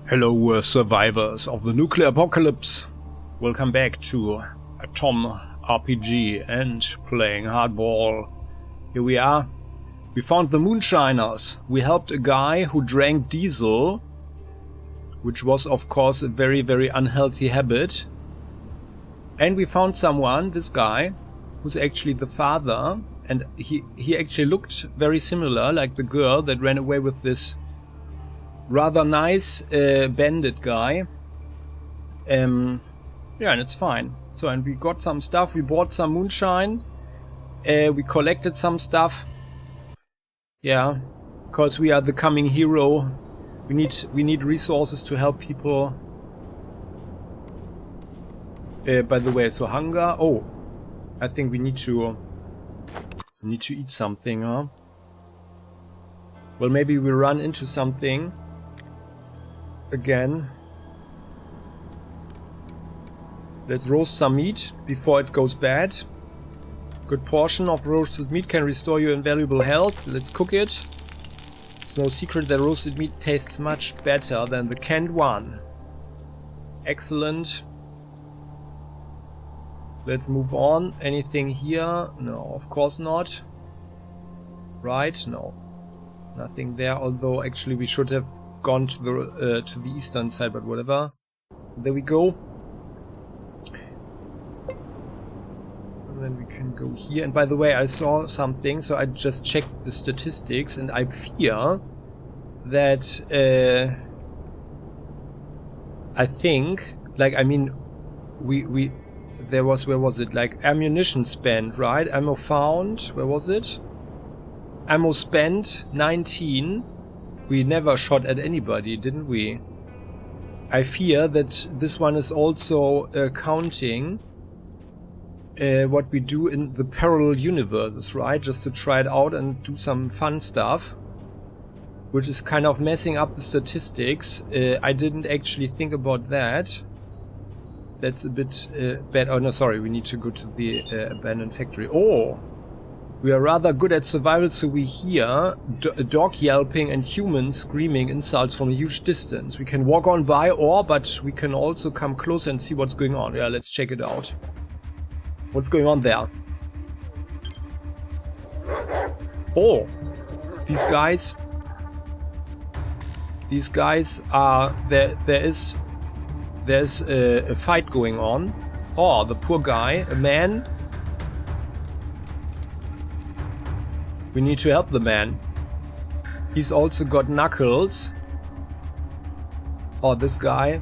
Hello, survivors of the nuclear apocalypse. Welcome back to AtomRPG and playing hardball. Here we are. We found the moonshiners. We helped a guy who drank diesel, which was of course a very, very unhealthy habit. And we found someone, this guy, who's actually the father, and he actually looked very similar, like the girl that ran away with this rather nice bandit guy. Yeah, and it's fine. So, and we got some stuff. We bought some moonshine. We collected some stuff. Yeah, because we are the coming hero. We need resources to help people. By the way, so hunger. Oh, I think we need to eat something, huh? Well, maybe we run into something again. Let's roast some meat before it goes bad. Good portion of roasted meat can restore your invaluable health. Let's cook it. It's no secret that roasted meat tastes much better than the canned one. Excellent. Let's move on. Anything here? No, of course not. Right? No. Nothing there, although actually we should have gone to the eastern side, but whatever. There we go. And then we can go here. And by the way, I saw something, so I just checked the statistics, and I fear that I think, like, I mean, there was, where was it? Like, ammunition spent, right? Ammo found, where was it? Ammo spent, 19. We never shot at anybody, didn't we? I fear that this one is also counting what we do in the parallel universes, right? Just to try it out and do some fun stuff, which is kind of messing up the statistics. I didn't actually think about that. That's a bit bad. Oh no, sorry, we need to go to the abandoned factory. Oh! We are rather good at survival, so we hear a dog yelping and humans screaming insults from a huge distance. We can walk on by, but we can also come close and see what's going on. Yeah, let's check it out. What's going on there? Oh! These guys are... There's a fight going on. Oh, the poor guy, a man. We need to help the man. He's also got knuckles. Oh, this guy.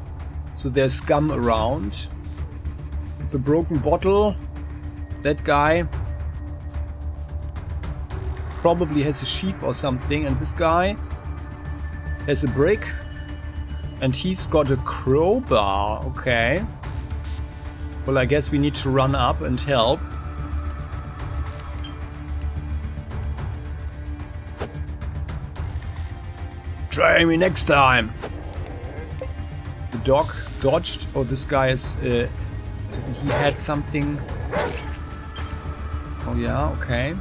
So there's scum around. The broken bottle. That guy probably has a sheep or something. And this guy has a brick. And he's got a crowbar. Okay. Well, I guess we need to run up and help. Try me next time. The dog dodged. Oh, this guy is... he had something... Oh yeah, okay.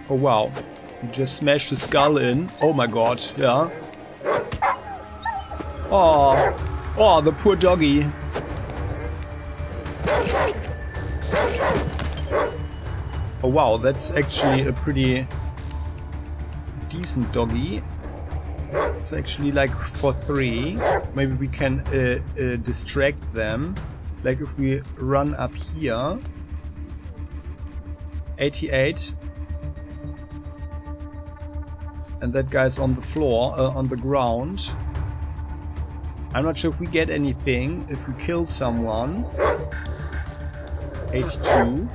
Oh wow. He just smashed his skull in. Oh my god, yeah. Oh, the poor doggy. Oh wow, that's actually a pretty decent doggy. It's actually like for 3. Maybe we can distract them. Like if we run up here. 88. And that guy's on the floor, on the ground. I'm not sure if we get anything if we kill someone. 82.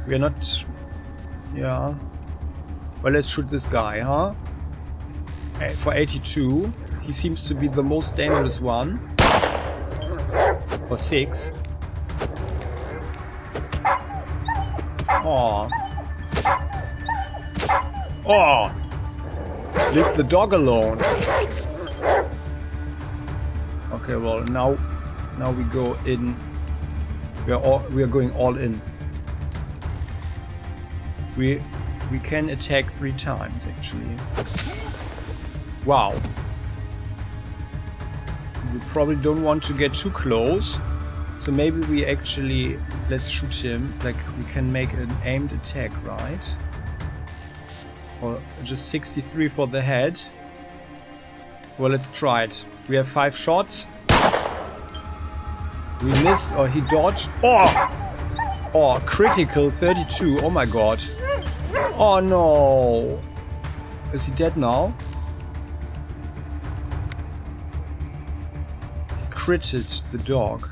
We are not... Yeah. Well, let's shoot this guy, huh? For 82. He seems to be the most dangerous one. For 6. Oh. Oh! Leave the dog alone. Okay, well, now we go in We are going all in. We can attack 3 times actually. Wow. We probably don't want to get too close. So maybe we actually, let's shoot him. Like we can make an aimed attack, right? Or just 63 for the head. Well, let's try it. We have 5 shots. We missed, or he dodged. Oh! Oh, critical 32. Oh my god. Oh no. Is he dead now? Critted the dog.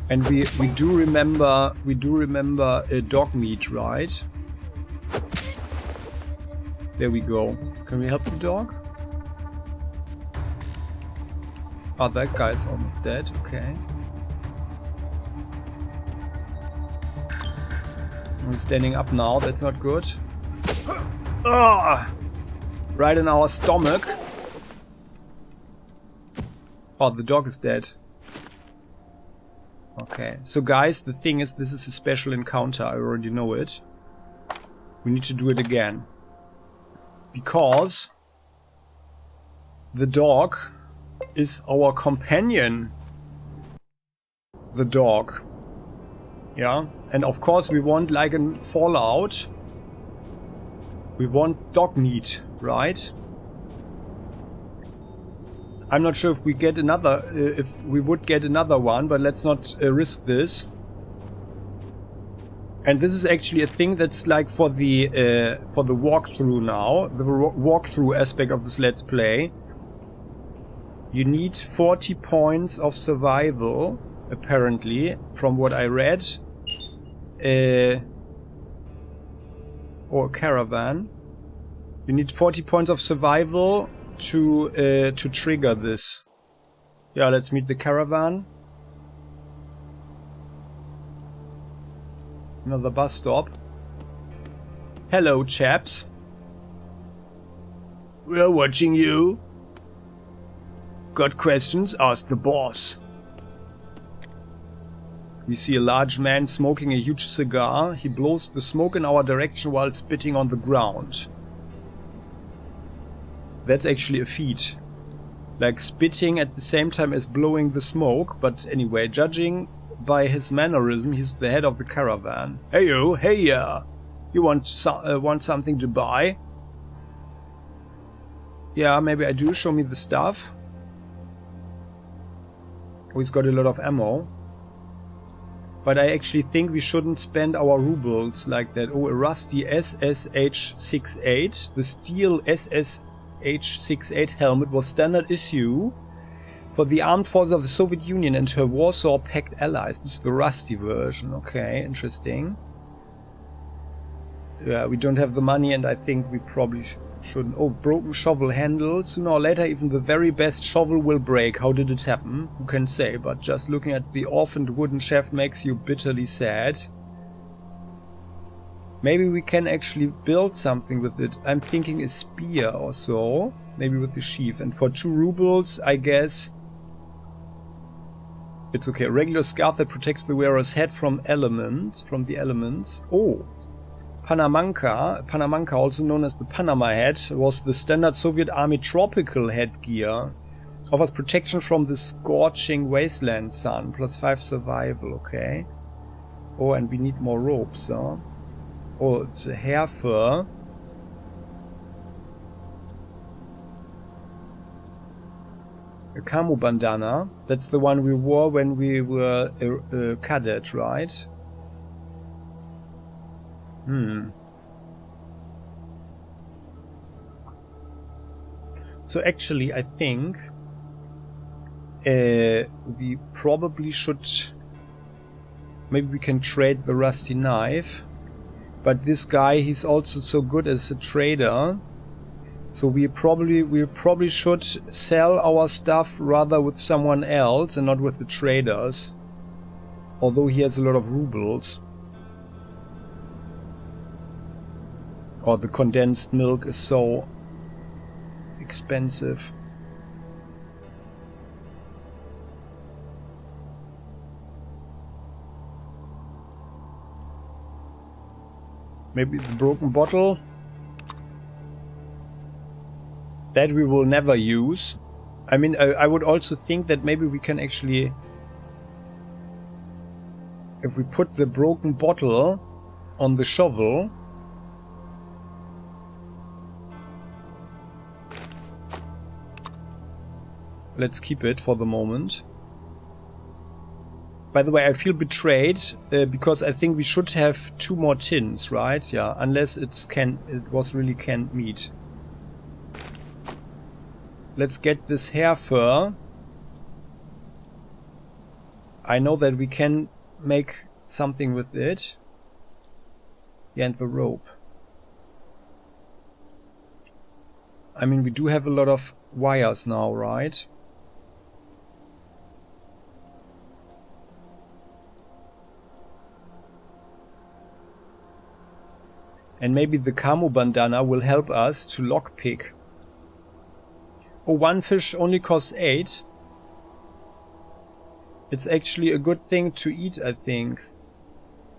And we do remember dog meat, right? There we go. Can we help the dog? Oh, that guy's almost dead. Okay. He's standing up now. That's not good. Ah! Right in our stomach. Oh, the dog is dead. Okay. So guys, the thing is, this is a special encounter. I already know it. We need to do it again. Because the dog is our companion. The dog. Yeah. And of course we want, like in Fallout, we want dog meat, right? I'm not sure if we get another, if we would get another one, but let's not risk this. And this is actually a thing that's like for the walkthrough now, the walkthrough aspect of this Let's Play. You need 40 points of survival, apparently, from what I read. Or caravan. You need 40 points of survival to trigger this. Yeah, let's meet the caravan. Another bus stop. Hello, chaps. We're watching you. Got questions? Ask the boss. We see a large man smoking a huge cigar. He blows the smoke in our direction while spitting on the ground. That's actually a feat. Like spitting at the same time as blowing the smoke. But anyway, judging by his mannerism, he's the head of the caravan. Hey you, hey you want something to buy? Yeah, maybe I do. Show me the stuff. Oh, he's got a lot of ammo. But I actually think we shouldn't spend our rubles like that. Oh, a rusty SSH-68. The steel SSH-68 helmet was standard issue for the armed forces of the Soviet Union and her Warsaw Pact allies. This is the rusty version. Okay, interesting. Yeah, we don't have the money and I think we probably shouldn't. Oh, broken shovel handle. Sooner or later even the very best shovel will break. How did it happen? Who can say? But just looking at the orphaned wooden shaft makes you bitterly sad. Maybe we can actually build something with it. I'm thinking a spear or so. Maybe with the sheath. And for 2 rubles, I guess it's okay. A regular scarf that protects the wearer's head from the elements. Oh. Panamanka, also known as the Panama hat, was the standard Soviet Army tropical headgear. Offers protection from the scorching wasteland sun, +5 survival, okay. Oh, and we need more ropes, huh? Oh, it's a hair fur. A camo bandana. That's the one we wore when we were a cadet, right? So actually I think we probably should, maybe we can trade the rusty knife, but this guy, he's also so good as a trader, so we probably should sell our stuff rather with someone else and not with the traders, although he has a lot of rubles. Or the condensed milk is so expensive. Maybe the broken bottle. That we will never use. I mean, I would also think that maybe we can actually... If we put the broken bottle on the shovel... Let's keep it for the moment. By the way, I feel betrayed because I think we should have 2 more tins, right? Yeah, unless it was really canned meat. Let's get this hair fur. I know that we can make something with it. Yeah, and the rope. I mean, we do have a lot of wires now, right? And maybe the camo bandana will help us to lockpick. Oh, 1 fish only costs 8. It's actually a good thing to eat, I think.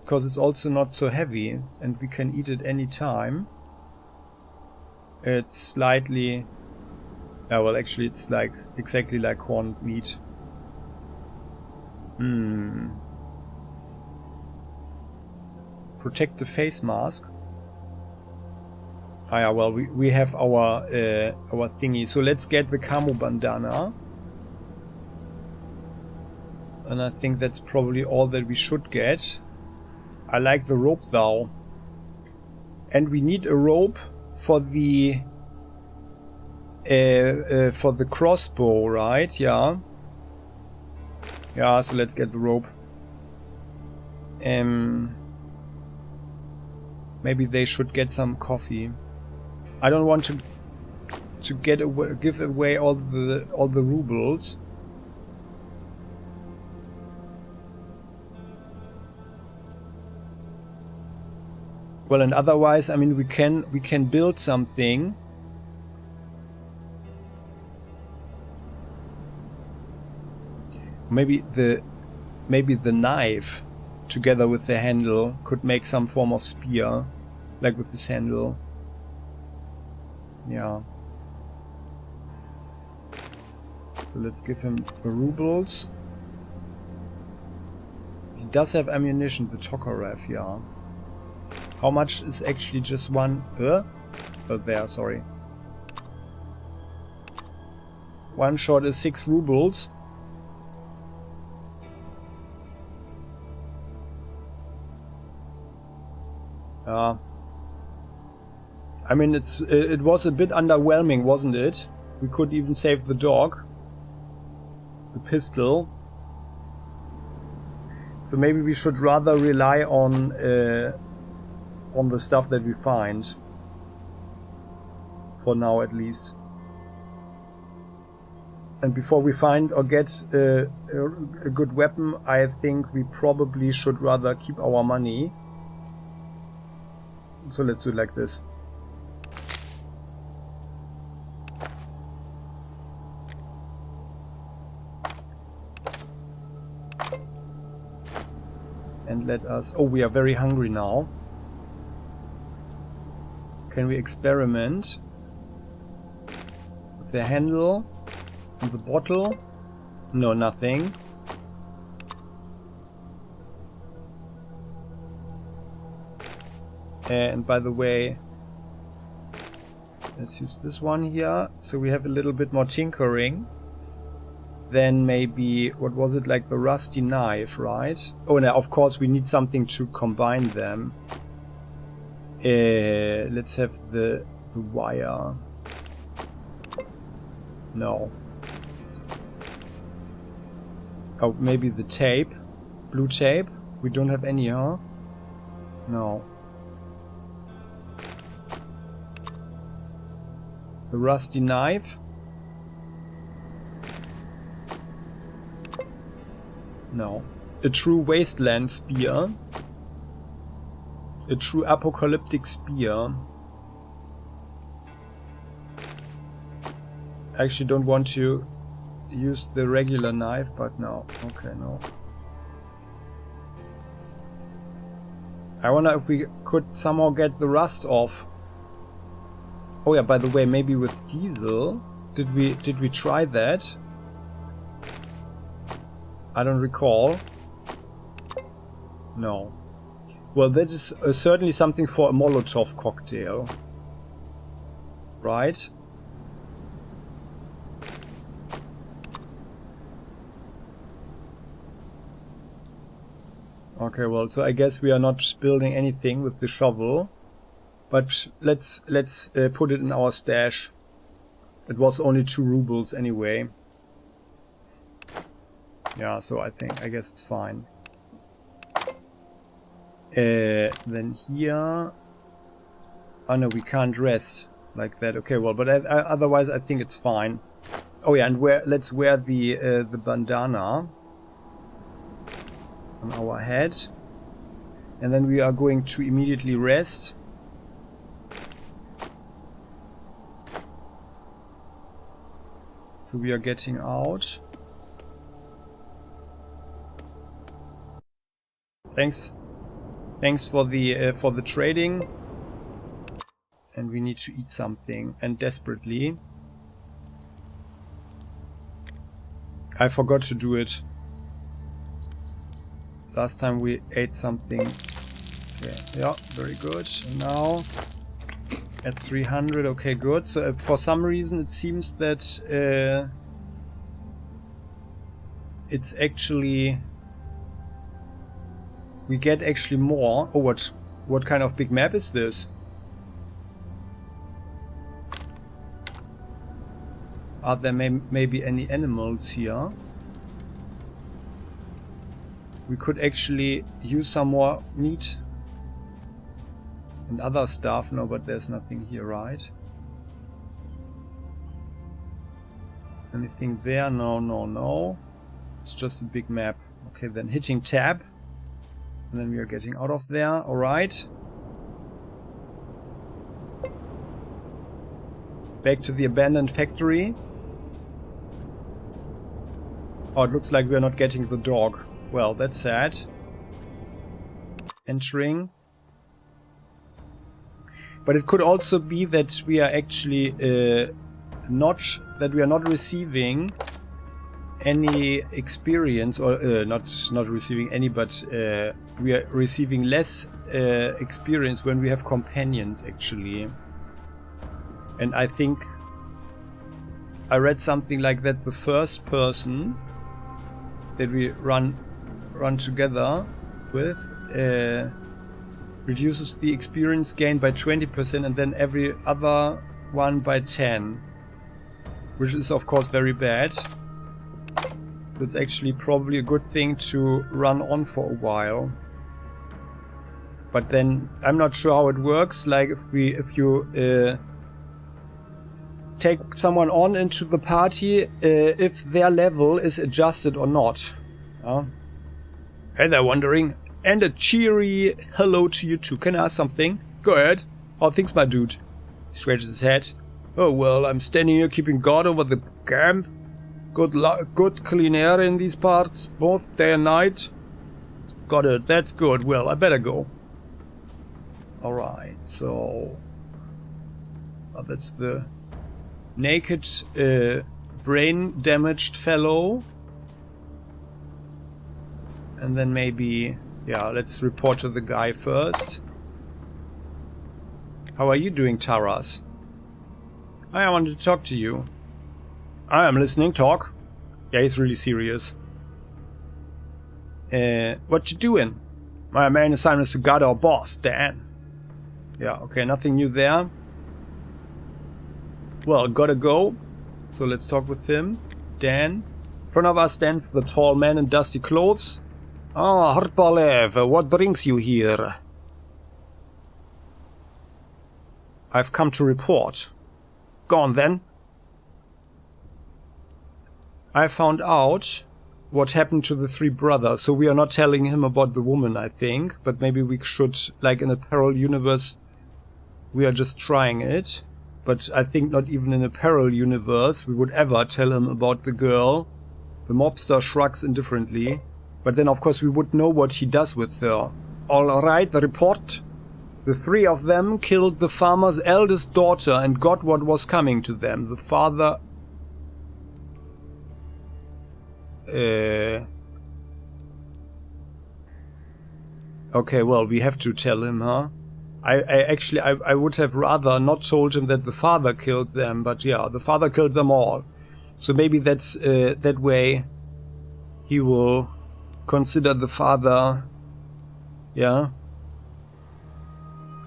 Because it's also not so heavy. And we can eat it any time. It's slightly... Yeah, well, actually it's like exactly like corned meat. Protect the face mask. Ah yeah, well, we have our thingy. So let's get the camo bandana. And I think that's probably all that we should get. I like the rope though. And we need a rope for the crossbow, right? Yeah. Yeah, so let's get the rope. Maybe they should get some coffee. I don't want to give away all the rubles. Well, and otherwise, I mean, we can build something. Maybe the knife together with the handle could make some form of spear, like with this handle. Yeah. So let's give him the rubles. He does have ammunition, the Tokarev, yeah. How much is actually just one? There, sorry. One shot is 6 rubles. I mean, it was a bit underwhelming, wasn't it? We could even save the dog. The pistol. So maybe we should rather rely on the stuff that we find. For now, at least. And before we find or get a good weapon, I think we probably should rather keep our money. So let's do it like this. And let us... Oh, we are very hungry now. Can we experiment with the handle and the bottle? No, nothing. And by the way, let's use this one here. So we have a little bit more tinkering. Then maybe, what was it, like the rusty knife, right? Oh, no, of course we need something to combine them. Let's have the wire. No. Oh, maybe the tape. Blue tape. We don't have any, huh? No. The rusty knife. No. A true Wasteland spear. A true apocalyptic spear. I actually don't want to use the regular knife, but no. Okay, no. I wonder if we could somehow get the rust off. Oh yeah, by the way, maybe with diesel. Did we try that? I don't recall. No. Well, that is certainly something for a Molotov cocktail. Right? Okay, well, so I guess we are not building anything with the shovel. But let's put it in our stash. It was only 2 rubles anyway. Yeah, so I guess it's fine. Then here... Oh no, we can't rest like that. Okay, well, but otherwise I think it's fine. Oh yeah, and let's wear the bandana on our head. And then we are going to immediately rest. So we are getting out. Thanks for the trading. And we need to eat something, and desperately. I forgot to do it. Last time we ate something. Okay, yeah, very good. And now at 300, okay, good. So for some reason it seems that it's actually... We get actually more. Oh, what kind of big map is this? Are there maybe any animals here? We could actually use some more meat and other stuff. No, but there's nothing here, right? Anything there? No, no, no. It's just a big map. Okay, then hitting tab. And then we are getting out of there. Alright. Back to the abandoned factory. Oh, it looks like we are not getting the dog. Well, that's sad. Entering. But it could also be that we are actually not receiving any experience, or not receiving any, but we are receiving less experience when we have companions actually. And I think I read something like that the first person that we run together with reduces the experience gain by 20%, and then every other one by 10, which is of course very bad. It's actually probably a good thing to run on for a while. But then I'm not sure how it works. Like if you take someone on into the party, if their level is adjusted or not. Hey there, wondering. And a cheery hello to you too. Can I ask something? Go ahead. How things, my dude? He scratches his head. Oh well, I'm standing here keeping guard over the camp. Good clean air in these parts, both day and night. Got it. That's good. Well, I better go. Alright, so... that's the naked, brain-damaged fellow. And then maybe... Yeah, let's report to the guy first. How are you doing, Taras? I wanted to talk to you. I am listening. Talk. Yeah, he's really serious. What you doing? My main assignment is to guard our boss, Dan. Yeah, okay, nothing new there. Well, gotta go. So let's talk with him. Dan. In front of us stands the tall man in dusty clothes. Ah, Hardball, what brings you here? I've come to report. Go on then. I found out what happened to the 3 brothers, so we are not telling him about the woman, I think, but maybe we should, like in a parallel universe, we are just trying it. But I think not even in a parallel universe we would ever tell him about the girl. The mobster shrugs indifferently, but then of course we would know what he does with her. All right, report. The 3 of them killed the farmer's eldest daughter and got what was coming to them. The father... Okay, well, we have to tell him, huh? I would have rather not told him that the father killed them, but yeah, the father killed them all. So maybe that's that way he will consider the father, yeah,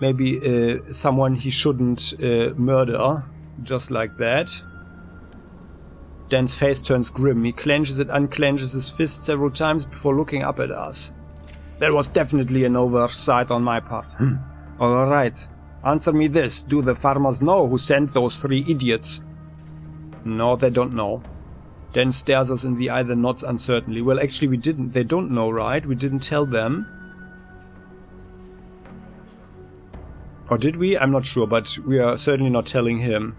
maybe someone he shouldn't murder, just like that. Dan's face turns grim. He clenches and unclenches his fist several times before looking up at us. That was definitely an oversight on my part. All right. Answer me this. Do the farmers know who sent those 3 idiots? No, they don't know. Dan stares us in the eye, then nods uncertainly. Well, actually, we didn't. They don't know, right? We didn't tell them. Or did we? I'm not sure, but we are certainly not telling him.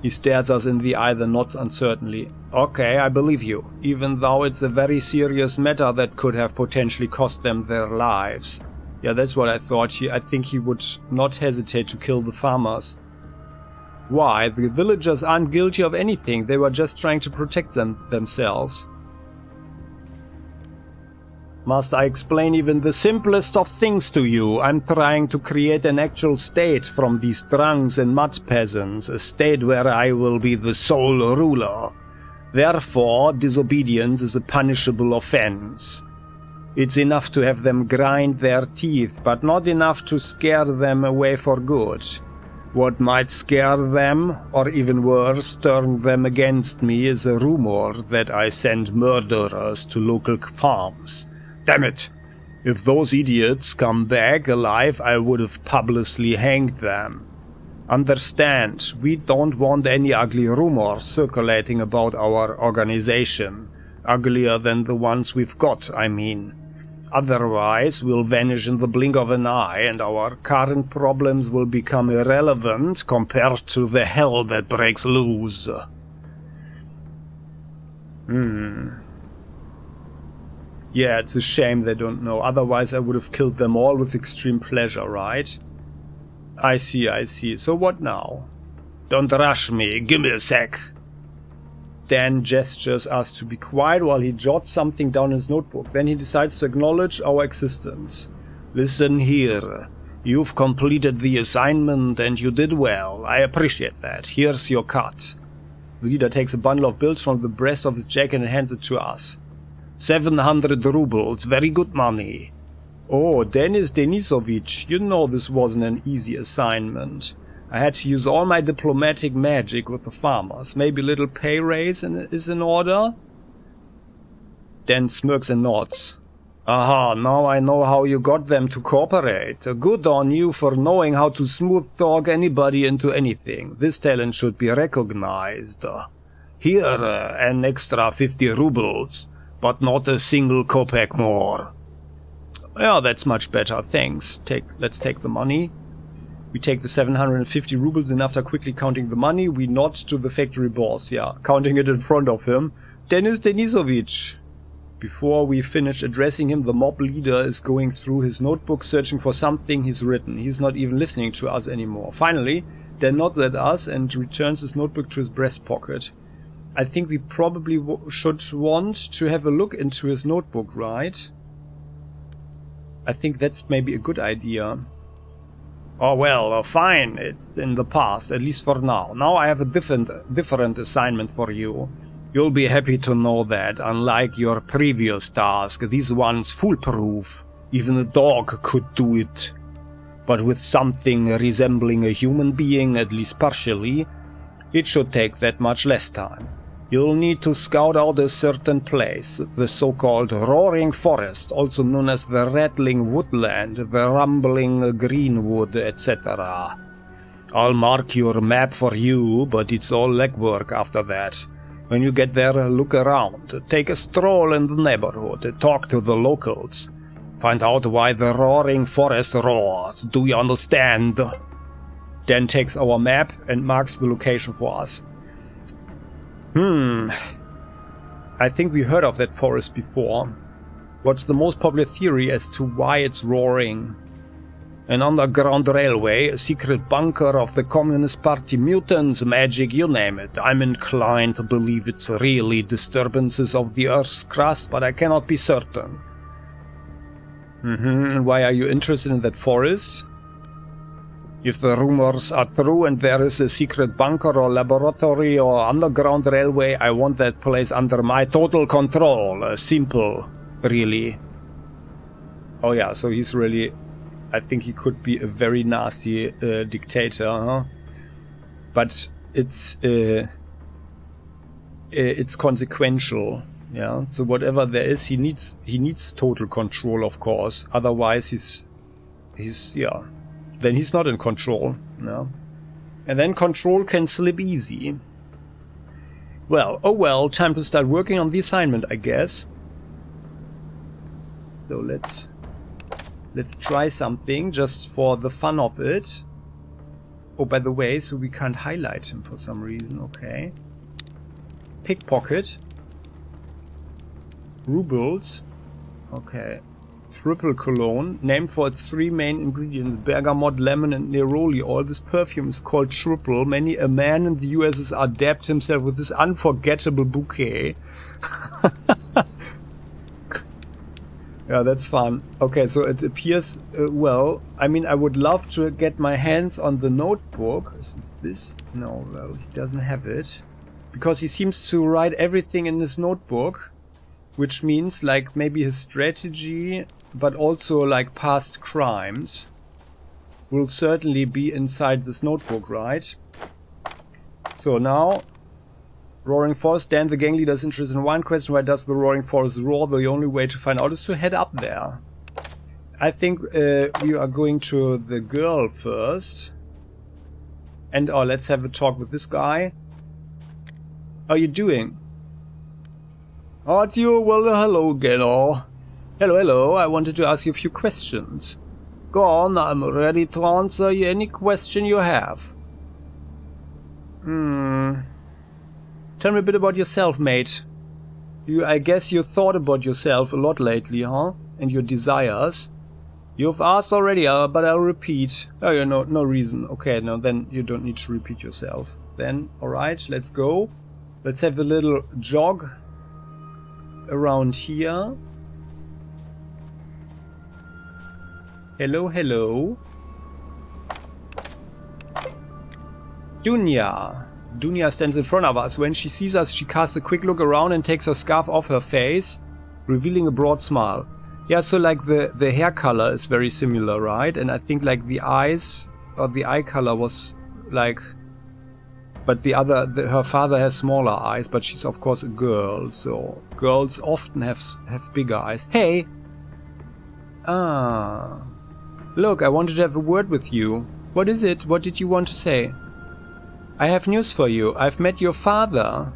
He stares us in the eye, then nods uncertainly. Okay, I believe you, even though it's a very serious matter that could have potentially cost them their lives. Yeah, that's what I thought. I think he would not hesitate to kill the farmers. Why? The villagers aren't guilty of anything. They were just trying to protect themselves. Must I explain even the simplest of things to you? I'm trying to create an actual state from these drunks and mud peasants, a state where I will be the sole ruler. Therefore, disobedience is a punishable offense. It's enough to have them grind their teeth, but not enough to scare them away for good. What might scare them, or even worse, turn them against me, is a rumor that I send murderers to local farms. Damn it! If those idiots come back alive, I would have publicly hanged them. Understand, we don't want any ugly rumors circulating about our organization. Uglier than the ones we've got, I mean. Otherwise, we'll vanish in the blink of an eye, and our current problems will become irrelevant compared to the hell that breaks loose. Yeah, it's a shame they don't know. Otherwise, I would have killed them all with extreme pleasure, right? I see, I see. So what now? Don't rush me. Give me a sec. Dan gestures us to be quiet while he jots something down in his notebook. Then he decides to acknowledge our existence. Listen here. You've completed the assignment and you did well. I appreciate that. Here's your cut. The leader takes a bundle of bills from the breast of his jacket and hands it to us. 700 rubles, very good money. Oh, Denis Denisovich, you know this wasn't an easy assignment. I had to use all my diplomatic magic with the farmers. Maybe a little pay raise is in order? Dan smirks and nods. Aha, now I know how you got them to cooperate. Good on you for knowing how to smooth talk anybody into anything. This talent should be recognized. Here, an extra 50 rubles. But not a single kopeck more. Yeah, that's much better, thanks. Let's take the money. We take the 750 rubles and after quickly counting the money, we nod to the factory boss, yeah, counting it in front of him. Denis Denisovich. Before we finish addressing him, the mob leader is going through his notebook searching for something he's written. He's not even listening to us anymore. Finally, Dan nods at us and returns his notebook to his breast pocket. I think we probably should want to have a look into his notebook, right? I think that's maybe a good idea. Oh well, fine, it's in the past, at least for now. Now I have a different assignment for you. You'll be happy to know that, unlike your previous task, this one's foolproof. Even a dog could do it. But with something resembling a human being, at least partially, it should take that much less time. You'll need to scout out a certain place, the so-called Roaring Forest, also known as the Rattling Woodland, the Rumbling Greenwood, etc. I'll mark your map for you, but it's all legwork after that. When you get there, look around, take a stroll in the neighborhood, talk to the locals. Find out why the Roaring Forest roars, do you understand? Dan takes our map and marks the location for us. I think we heard of that forest before. What's the most popular theory as to why it's roaring? An underground railway, a secret bunker of the Communist Party, mutants, magic, you name it. I'm inclined to believe it's really disturbances of the Earth's crust, but I cannot be certain. And why are you interested in that forest? If the rumors are true and there is a secret bunker or laboratory or underground railway, I want that place under my total control. Simple, really. Oh yeah, so he's really... I think he could be a very nasty dictator, huh? But it's consequential, yeah. So whatever there is, he needs total control, of course. Otherwise, he's yeah. Then he's not in control, no. And then control can slip easy. Well, oh well, time to start working on the assignment, I guess. So let's try something just for the fun of it. Oh, by the way, so we can't highlight him for some reason. Okay. Pickpocket. Rubles. Okay. Triple cologne. Named for its 3 main ingredients, bergamot, lemon and neroli oil. This perfume is called Triple. Many a man in the USSR dabbed himself with this unforgettable bouquet. Yeah, that's fun. Okay, so it appears, well, I mean, I would love to get my hands on the notebook. Is this? No, well, he doesn't have it. Because he seems to write everything in his notebook. Which means, like, maybe his strategy, but also, like, past crimes will certainly be inside this notebook, right? So now... Roaring Forest. Dan, the gang leader, is interested in one question. Why does the Roaring Forest roar? The only way to find out is to head up there. I think we are going to the girl first. And let's have a talk with this guy. How are you doing? Oh, it's you. Well, hello again. Oh. Hello. I wanted to ask you a few questions. Go on, I'm ready to answer any question you have. Tell me a bit about yourself, mate. I guess you thought about yourself a lot lately, huh? And your desires. You've asked already, but I'll repeat. Oh, yeah, no reason. Okay, no, then you don't need to repeat yourself. Then, alright, let's go. Let's have a little jog around here. Hello. Dunya stands in front of us. When she sees us, she casts a quick look around and takes her scarf off her face, revealing a broad smile. Yeah, so like the hair color is very similar, right? And I think like the eyes, or the eye color was like... But her father has smaller eyes, but she's of course a girl, so girls often have bigger eyes. Hey! Look, I wanted to have a word with you. What is it? What did you want to say? I have news for you. I've met your father.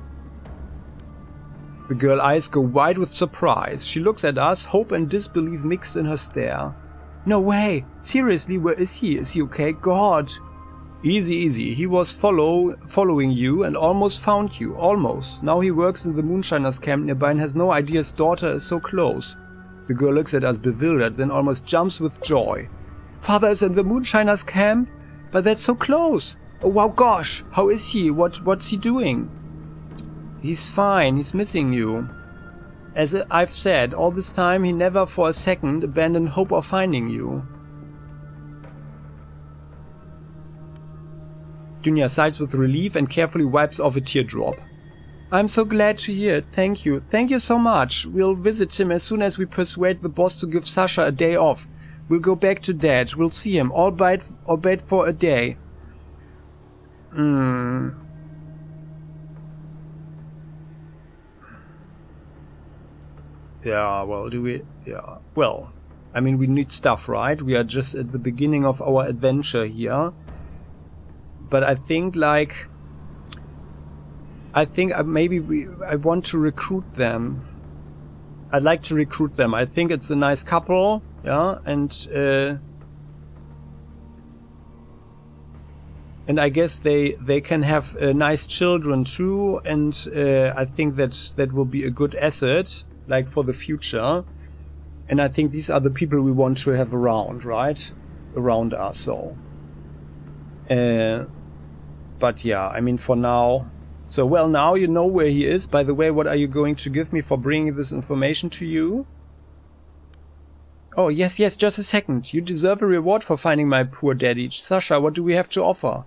The girl's eyes go wide with surprise. She looks at us, hope and disbelief mixed in her stare. No way! Seriously, where is he? Is he okay? God! Easy. He was following you and almost found you. Almost. Now he works in the Moonshiners camp nearby and has no idea his daughter is so close. The girl looks at us bewildered, then almost jumps with joy. Father is in the Moonshiners camp? But that's so close! Oh wow, gosh! How is he? What's he doing? He's fine. He's missing you. As I've said, all this time he never for a second abandoned hope of finding you. Dunya sighs with relief and carefully wipes off a teardrop. I'm so glad to hear it. Thank you. Thank you so much. We'll visit him as soon as we persuade the boss to give Sasha a day off. We'll go back to Dad. We'll see him, albeit for a day. Yeah, well, yeah. Well, I mean, we need stuff, right? We are just at the beginning of our adventure here. But I think, like... I want to recruit them. I'd like to recruit them. I think it's a nice couple, yeah, and I guess they can have nice children too, and I think that will be a good asset, like for the future. And I think these are the people we want to have around, right? Around us, so. But yeah, I mean, for now. So, well, now you know where he is. By the way, what are you going to give me for bringing this information to you? Oh, yes, just a second. You deserve a reward for finding my poor daddy. Sasha, what do we have to offer?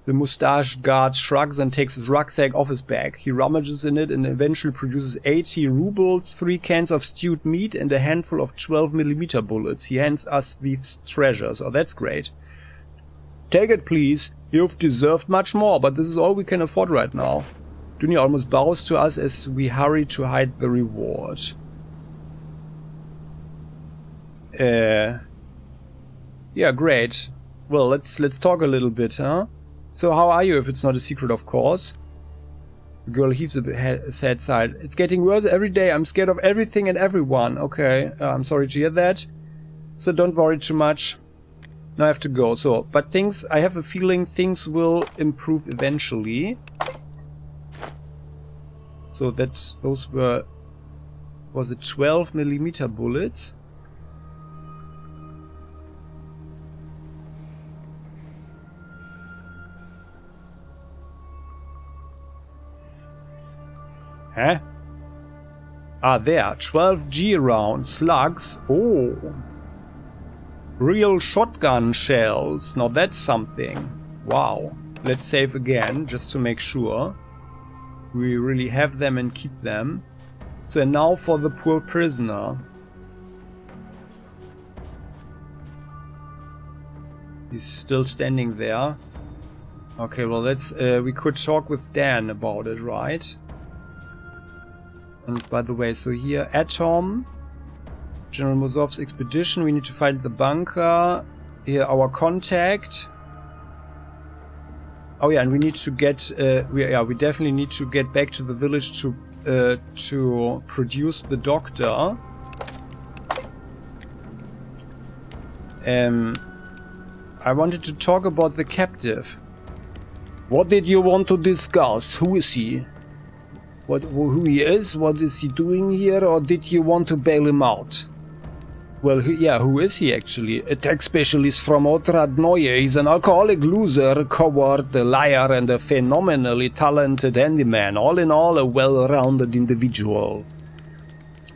The mustache guard shrugs and takes his rucksack off his back. He rummages in it and eventually produces 80 rubles, 3 cans of stewed meat, and a handful of 12mm bullets. He hands us these treasures. Oh, that's great. Take it, please. You've deserved much more, but this is all we can afford right now. Dunya almost bows to us as we hurry to hide the reward. Yeah, great. Well, let's talk a little bit, huh? So how are you, if it's not a secret, of course? The girl heaves a sad sigh. It's getting worse every day. I'm scared of everything and everyone. Okay, I'm sorry to hear that. So don't worry too much. Now I have to go. So, but I have a feeling things will improve eventually. So those were, was it 12mm bullets? Huh? Ah, there. 12G rounds, slugs. Oh. Real shotgun shells. Now that's something. Wow. Let's save again, just to make sure we really have them and keep them. So and now for the poor prisoner. He's still standing there. Okay, well let's we could talk with Dan about it, right? And by the way, so here, Atom, General Mozov's expedition, we need to find the bunker. Here, our contact. Oh yeah, and we need to get, we definitely need to get back to the village to produce the doctor. I wanted to talk about the captive. What did you want to discuss? Who is he? Who he is? What is he doing here? Or did you want to bail him out? Well, yeah, who is he actually? A tech specialist from Otradnoye. He's an alcoholic loser, coward, a liar, and a phenomenally talented handyman. All in all, a well-rounded individual.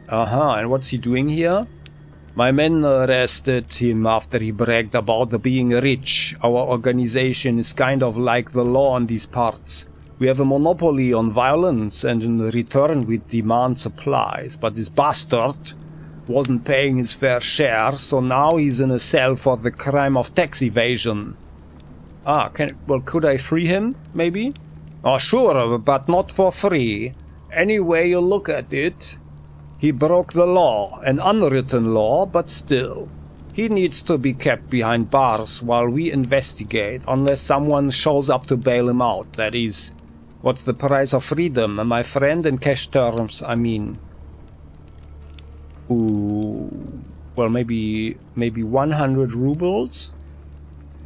And what's he doing here? My men arrested him after he bragged about being rich. Our organization is kind of like the law in these parts. We have a monopoly on violence, and in return we demand supplies. But this bastard wasn't paying his fair share, so now he's in a cell for the crime of tax evasion. Could I free him, maybe? Oh, sure, but not for free. Any way you look at it, he broke the law, an unwritten law, but still. He needs to be kept behind bars while we investigate, unless someone shows up to bail him out, that is. What's the price of freedom, my friend, in cash terms, I mean? Ooh, well, maybe 100 rubles?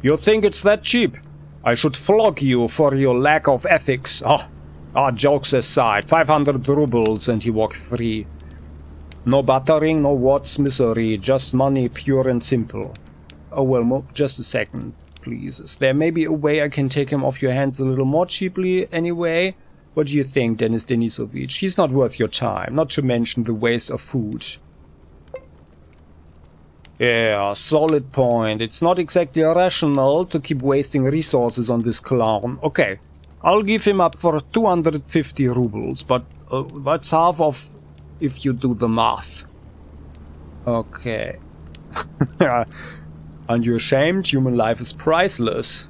You think it's that cheap? I should flog you for your lack of ethics. Jokes aside, 500 rubles and he walked free. No buttering, no what's misery, just money, pure and simple. Oh well, just a second, please. Is there maybe a way I can take him off your hands a little more cheaply anyway? What do you think, Denis Denisovich? He's not worth your time, not to mention the waste of food. Yeah, solid point. It's not exactly rational to keep wasting resources on this clown. Okay, I'll give him up for 250 rubles, but that's half of if you do the math. Okay. Aren't you ashamed? Human life is priceless.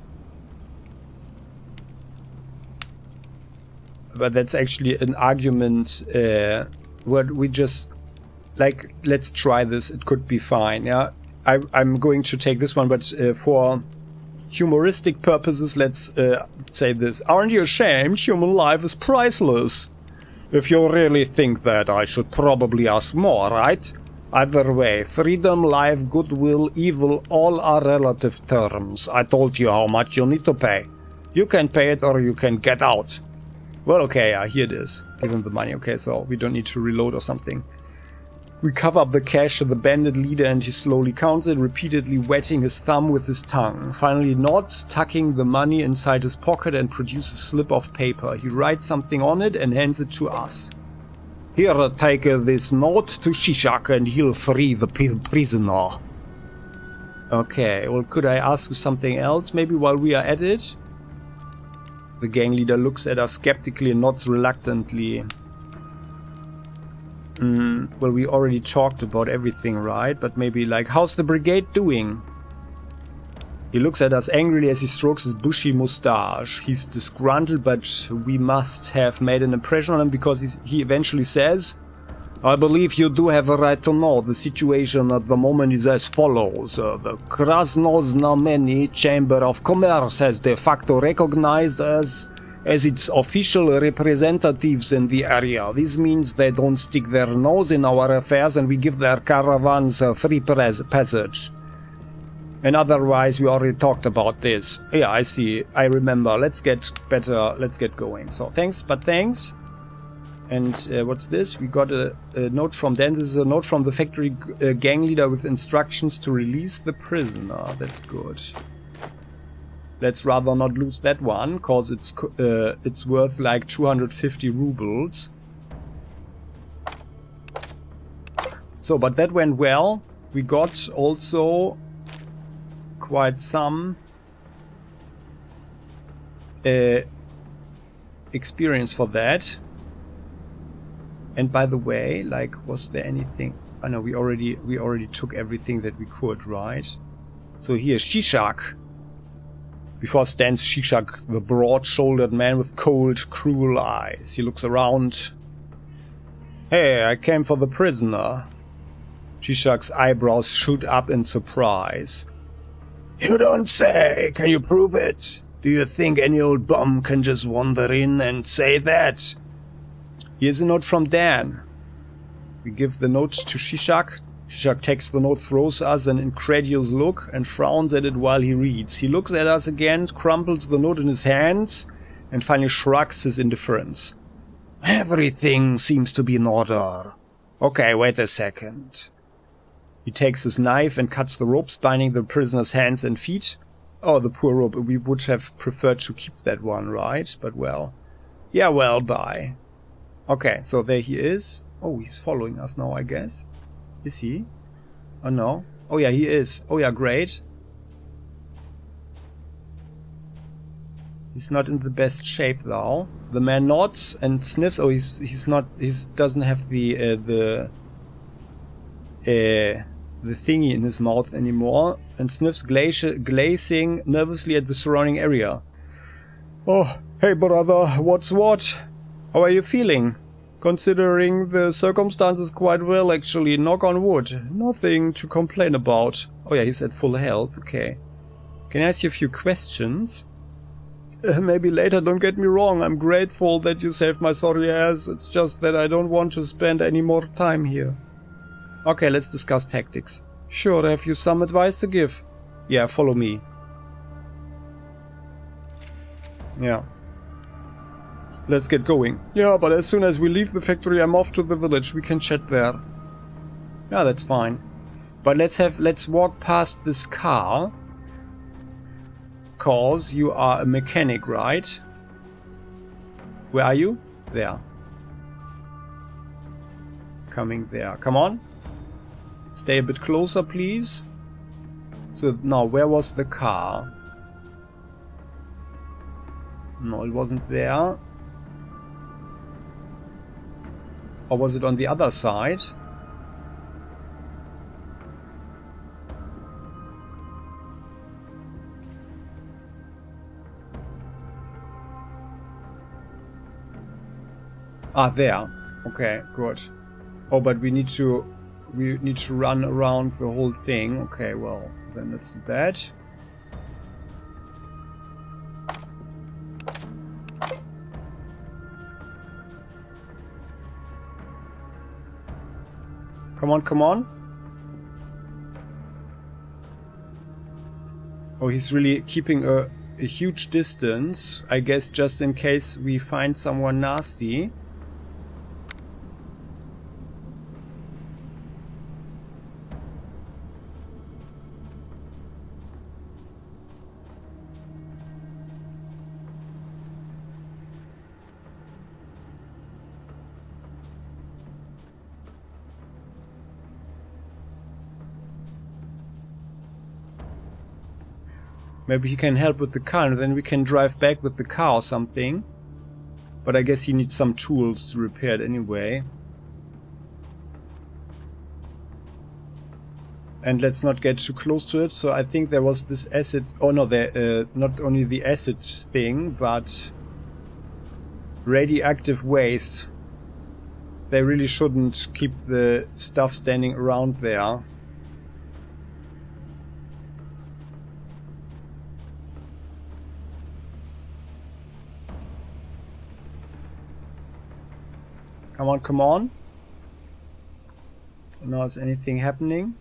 But that's actually an argument where we just... Like, let's try this, it could be fine, yeah? I'm going to take this one, but for humoristic purposes, let's say this. Aren't you ashamed? Human life is priceless. If you really think that, I should probably ask more, right? Either way, freedom, life, goodwill, evil, all are relative terms. I told you how much you need to pay. You can pay it or you can get out. Well, okay, here it is. Give him the money, okay, so we don't need to reload or something. We cover up the cash to the bandit leader and he slowly counts it, repeatedly wetting his thumb with his tongue. Finally nods, tucking the money inside his pocket and produces a slip of paper. He writes something on it and hands it to us. Here, take this note to Shishak and he'll free the prisoner. Okay, well, could I ask you something else maybe while we are at it? The gang leader looks at us skeptically and nods reluctantly. Well, we already talked about everything, right? But maybe, like, how's the brigade doing? He looks at us angrily as he strokes his bushy mustache. He's disgruntled, but we must have made an impression on him because he eventually says, I believe you do have a right to know. The situation at the moment is as follows. The Krasnoznameni Chamber of Commerce has de facto recognized as its official representatives in the area. This means they don't stick their nose in our affairs and we give their caravans free passage. And otherwise, we already talked about this. Yeah, I see. I remember. Let's get going. So, thanks, but thanks. And what's this? We got a note from Dan. This is a note from the factory gang leader with instructions to release the prisoner. That's good. Let's rather not lose that one, cause it's worth like 250 rubles. So, but that went well. We got also quite some experience for that. And by the way, like, was there anything? I know we already took everything that we could, right? So here, Shishak. Before stands Shishak, the broad-shouldered man with cold, cruel eyes. He looks around. Hey, I came for the prisoner. Shishak's eyebrows shoot up in surprise. You don't say! Can you prove it? Do you think any old bum can just wander in and say that? Here's a note from Dan. We give the note to Shishak. Shishak takes the note, throws us an incredulous look, and frowns at it while he reads. He looks at us again, crumples the note in his hands, and finally shrugs his indifference. Everything seems to be in order. Okay, wait a second. He takes his knife and cuts the ropes binding the prisoner's hands and feet. Oh, the poor rope. We would have preferred to keep that one, right? But well. Yeah, well, bye. Okay, so there he is. Oh, he's following us now, I guess. Is he? Oh, no. Oh, yeah, he is. Oh, yeah, great. He's not in the best shape, though. The man nods and sniffs. Oh, he's not. He doesn't have the thingy in his mouth anymore, and sniffs, glazing nervously at the surrounding area. Oh, hey, brother. What's what? How are you feeling? Considering the circumstances, quite well, actually. Knock on wood. Nothing to complain about. Oh yeah, he's at full health. Okay. Can I ask you a few questions? Maybe later, don't get me wrong. I'm grateful that you saved my sorry ass. It's just that I don't want to spend any more time here. Okay, let's discuss tactics. Sure, have you some advice to give? Yeah, follow me. Yeah. Let's get going. Yeah, but as soon as we leave the factory, I'm off to the village. We can chat there. Yeah, that's fine. But let's walk past this car. Cause you are a mechanic, right? Where are you? There. Coming there. Come on. Stay a bit closer, please. So now, where was the car? No, it wasn't there. Or was it on the other side? Ah, there. Okay, good. Oh, but we need to run around the whole thing. Okay, well, then that's bad. Come on, come on. Oh, he's really keeping a huge distance. I guess just in case we find someone nasty. Maybe he can help with the car and then we can drive back with the car or something. But I guess he needs some tools to repair it anyway. And let's not get too close to it. So I think there was this acid... Oh no, there, not only the acid thing, but radioactive waste. They really shouldn't keep the stuff standing around there. Come on, come on. Now is anything happening?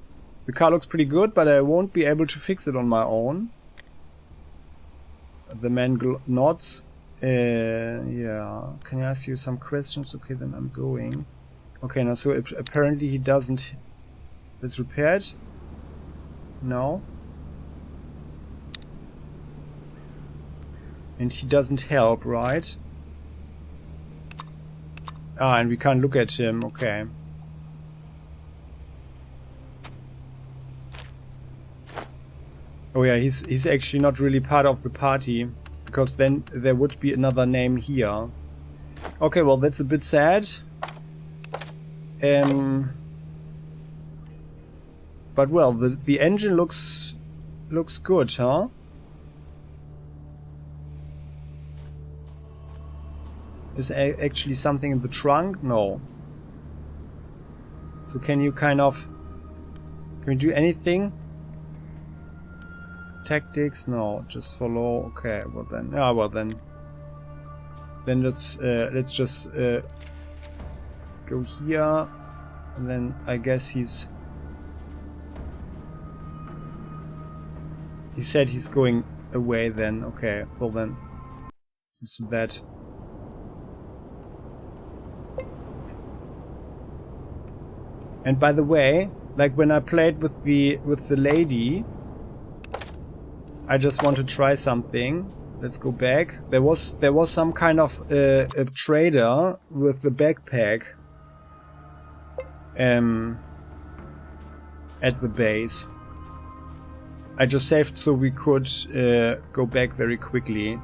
The car looks pretty good, but I won't be able to fix it on my own. The man nods. Yeah. Can I ask you some questions? Okay, then I'm going. Okay, now so apparently he doesn't... Let's repair it. No. And he doesn't help, right? Ah, and we can't look at him. Okay. Oh yeah, he's actually not really part of the party, because then there would be another name here. Okay, well that's a bit sad. But well, the engine looks good, huh? Is actually something in the trunk? No. So can you kind of... Can we do anything? Tactics? No, just follow. Okay, well then. Yeah, well then. Then let's just go here. And then I guess he's... He said he's going away then. Okay, well then. So that... And by the way, like when I played with the lady, I just want to try something. Let's go back. There was some kind of a trader with the backpack at the base. I just saved so we could go back very quickly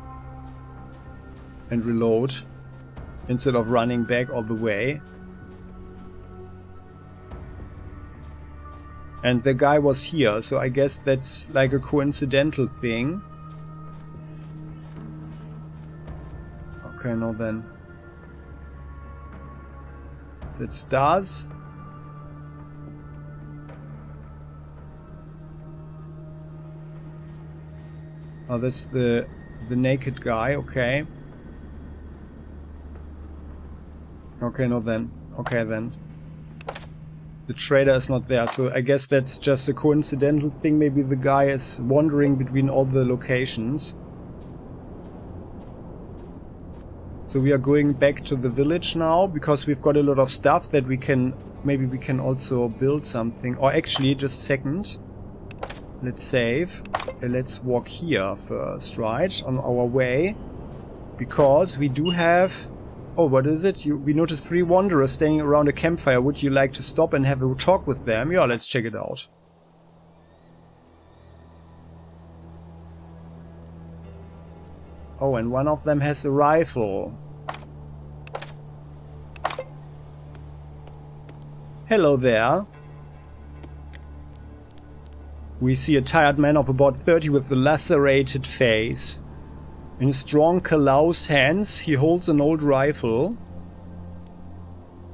and reload instead of running back all the way. And the guy was here, so I guess that's like a coincidental thing. Okay, no then. That's stars. Oh, that's the naked guy, okay. Okay, no then. Okay then. The trader is not there, so I guess that's just a coincidental thing. Maybe the guy is wandering between all the locations. So we are going back to the village now, because we've got a lot of stuff that we can... Maybe we can also build something. Or actually, just a second. Let's save. Let's walk here first, right? On our way. Because we do have... Oh, what is it? We noticed 3 wanderers staying around a campfire. Would you like to stop and have a talk with them? Yeah, let's check it out. Oh, and one of them has a rifle. Hello there. We see a tired man of about 30 with a lacerated face. In his strong, calloused hands, he holds an old rifle.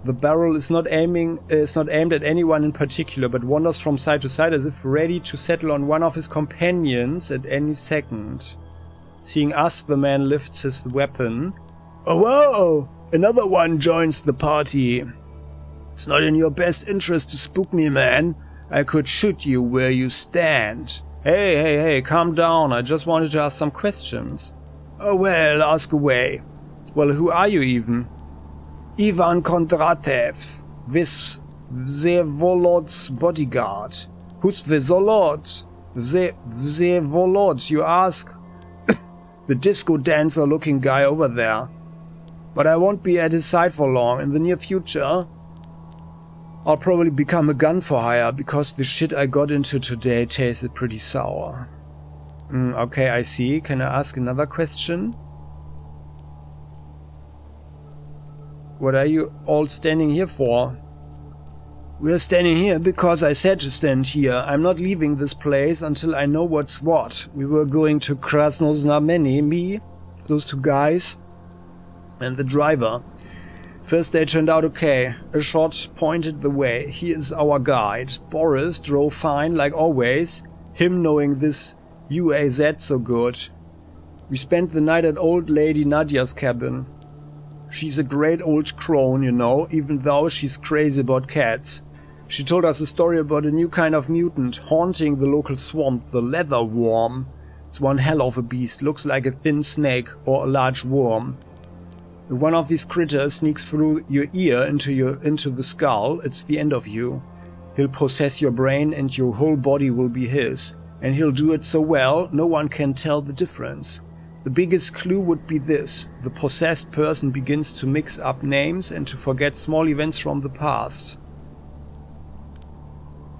The barrel is not aimed at anyone in particular, but wanders from side to side as if ready to settle on one of his companions at any second. Seeing us, the man lifts his weapon. Oh, whoa! Another one joins the party. It's not in your best interest to spook me, man. I could shoot you where you stand. Hey, calm down. I just wanted to ask some questions. Oh well, ask away. Well, who are you even? Ivan Kondratev, Vsevolod's bodyguard. Who's Vsevolod? Vsevolod, you ask? The disco dancer looking guy over there. But I won't be at his side for long. In the near future, I'll probably become a gun for hire, because the shit I got into today tasted pretty sour. Okay, I see. Can I ask another question? What are you all standing here for? We're standing here because I said to stand here. I'm not leaving this place until I know what's what. We were going to Krasnoznameni, me, those two guys, and the driver. First day turned out okay. A shot pointed the way. He is our guide. Boris drove fine, like always. Him knowing this UAZ so good. We spent the night at old lady Nadia's cabin. She's a great old crone, you know, even though she's crazy about cats. She told us a story about a new kind of mutant haunting the local swamp, the leather worm. It's one hell of a beast, looks like a thin snake or a large worm. If one of these critters sneaks through your ear into the skull, it's the end of you. He'll possess your brain and your whole body will be his. And he'll do it so well, no one can tell the difference. The biggest clue would be this. The possessed person begins to mix up names and to forget small events from the past.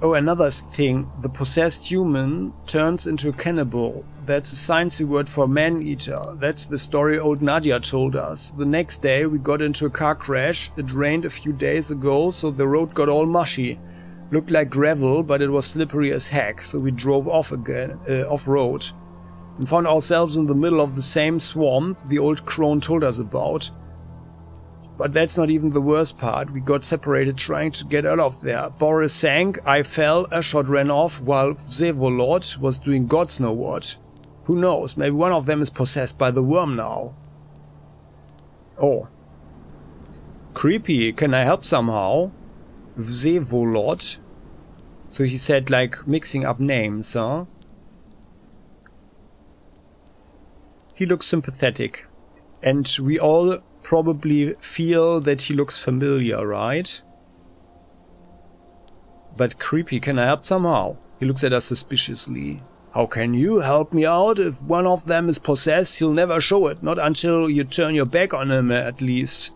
Oh, another thing. The possessed human turns into a cannibal. That's a sciencey word for man-eater. That's the story old Nadia told us. The next day we got into a car crash. It rained a few days ago, so the road got all mushy. Looked like gravel, but it was slippery as heck, so we drove off-road. And found ourselves in the middle of the same swamp the old crone told us about. But that's not even the worst part. We got separated trying to get out of there. Boris sank, I fell, a shot ran off, while Vsevolod was doing gods know what. Who knows, maybe one of them is possessed by the worm now. Oh. Creepy, can I help somehow? Vsevolod? So he said like mixing up names, huh? He looks sympathetic. And we all probably feel that he looks familiar, right? But creepy, can I help somehow? He looks at us suspiciously. How can you help me out? If one of them is possessed, he'll never show it. Not until you turn your back on him, at least.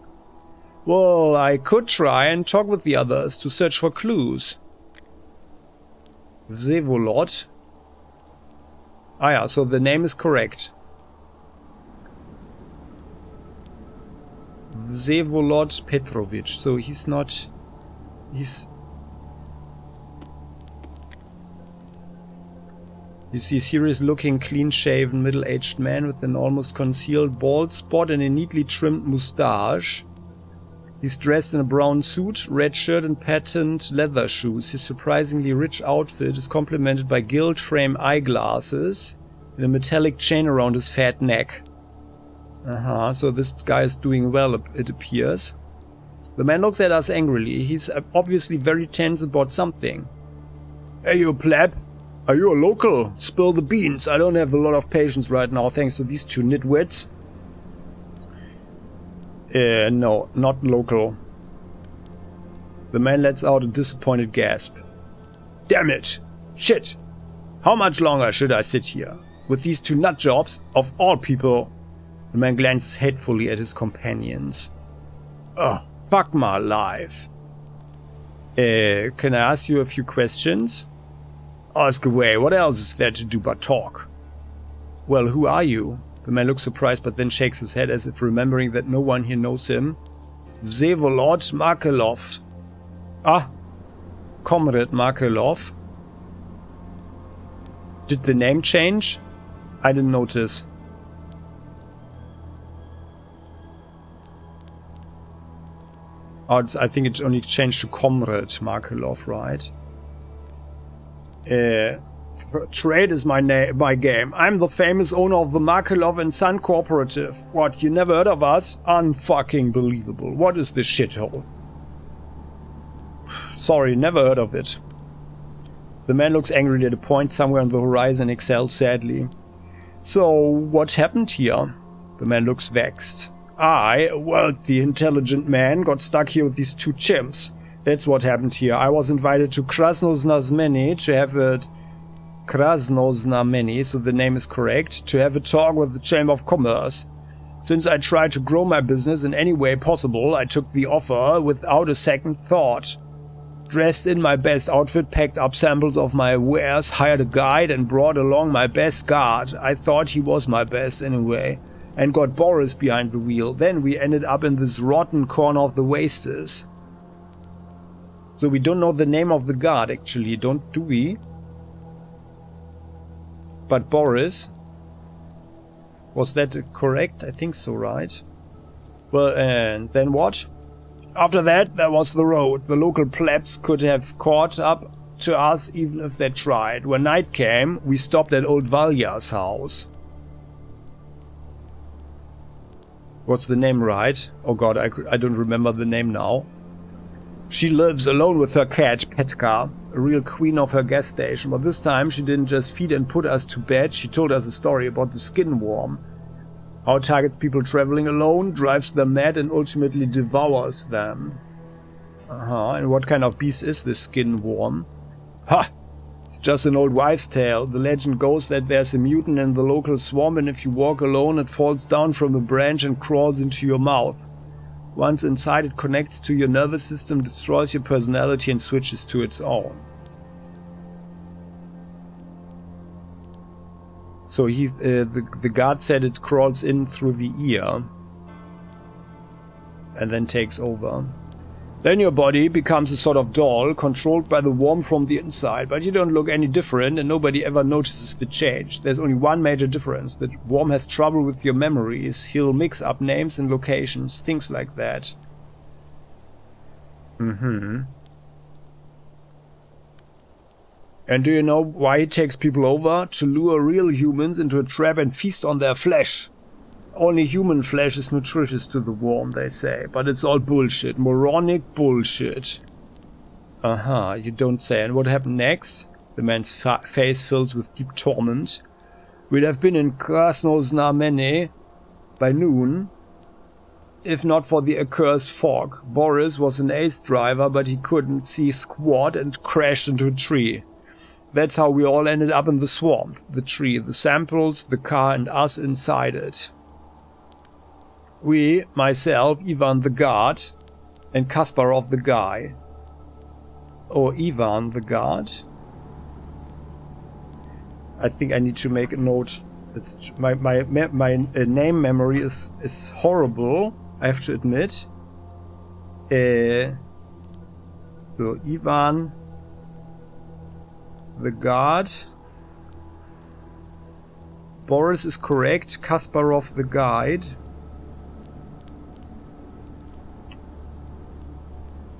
Well, I could try and talk with the others to search for clues. Vsevolod. Ah yeah, so the name is correct. Vsevolod Petrovich. So he's not... He's... You see a serious-looking, clean-shaven, middle-aged man with an almost concealed bald spot and a neatly trimmed moustache. He's dressed in a brown suit, red shirt and patent leather shoes. His surprisingly rich outfit is complemented by gilt-frame eyeglasses and a metallic chain around his fat neck. So this guy is doing well, it appears. The man looks at us angrily. He's obviously very tense about something. Hey you pleb, are you a local? Spill the beans. I don't have a lot of patience right now thanks to these two nitwits. No, not local. The man lets out a disappointed gasp. Damn it! Shit! How much longer should I sit here? With these two nutjobs, of all people? The man glances hatefully at his companions. Oh, fuck my life. Can I ask you a few questions? Ask away, what else is there to do but talk? Well, who are you? The man looks surprised but then shakes his head as if remembering that no one here knows him. Vsevolod Markelov. Ah, Comrade Markelov. Did the name change? I didn't notice. Oh, I think it only changed to Comrade Markelov, right? Trade is my game. I'm the famous owner of the Markelov and Son Cooperative. What, you never heard of us? Unfucking believable. What is this shithole? Sorry, never heard of it. The man looks angrily at a point somewhere on the horizon and exhales sadly. So, what happened here? The man looks vexed. I, a wealthy, intelligent man, got stuck here with these two chimps. That's what happened here. I was invited to Krasnoznameni to have a... Krasnoznameni, so the name is correct, to have a talk with the Chamber of Commerce. Since I tried to grow my business in any way possible, I took the offer without a second thought. Dressed in my best outfit, packed up samples of my wares, hired a guide and brought along my best guard. I thought he was my best anyway. And got Boris behind the wheel. Then we ended up in this rotten corner of the wastes. So we don't know the name of the guard actually, do we? But Boris... Was that correct? I think so, right? Well, and then what? After that, there was the road. The local plebs could have caught up to us even if they tried. When night came, we stopped at old Valya's house. What's the name, right? Oh god, I don't remember the name now. She lives alone with her cat, Petka, a real queen of her gas station. But this time she didn't just feed and put us to bed, she told us a story about the skin worm. How it targets people traveling alone, drives them mad and ultimately devours them. And what kind of beast is this skin worm? Ha! It's just an old wives' tale. The legend goes that there's a mutant in the local swarm and if you walk alone it falls down from a branch and crawls into your mouth. Once inside, it connects to your nervous system, destroys your personality and switches to its own. So the guard said it crawls in through the ear and then takes over. Then your body becomes a sort of doll, controlled by the worm from the inside, but you don't look any different and nobody ever notices the change. There's only one major difference. The worm has trouble with your memories. He'll mix up names and locations, things like that. And do you know why he takes people over? To lure real humans into a trap and feast on their flesh. Only human flesh is nutritious to the worm, they say. But it's all bullshit. Moronic bullshit. You don't say. And what happened next? The man's face fills with deep torment. We'd have been in Krasnoznamene by noon, if not for the accursed fog. Boris was an ace driver, but he couldn't see squat and crashed into a tree. That's how we all ended up in the swamp. The tree, the samples, the car and us inside it. We, myself, Ivan the guard, and Kasparov the guy. Or Ivan the guard. I think I need to make a note. It's my name memory is horrible, I have to admit. So Ivan the guard. Boris is correct. Kasparov the guide.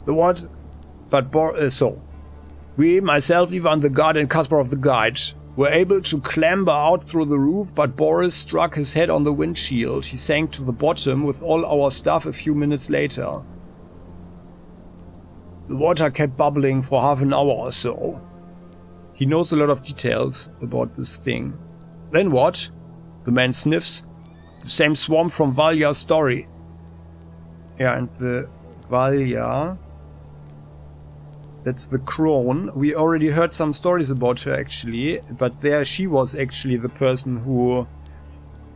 The what? But so we, myself, Ivan the guard, and Kasparov the guide were able to clamber out through the roof, but Boris struck his head on the windshield. He sank to the bottom with all our stuff a few minutes later. The water kept bubbling for half an hour or so. He knows a lot of details about this thing. Then what? The man sniffs. The same swarm from Valya's story. Yeah, and the Valya... That's the crone. We already heard some stories about her actually, but there she was actually the person who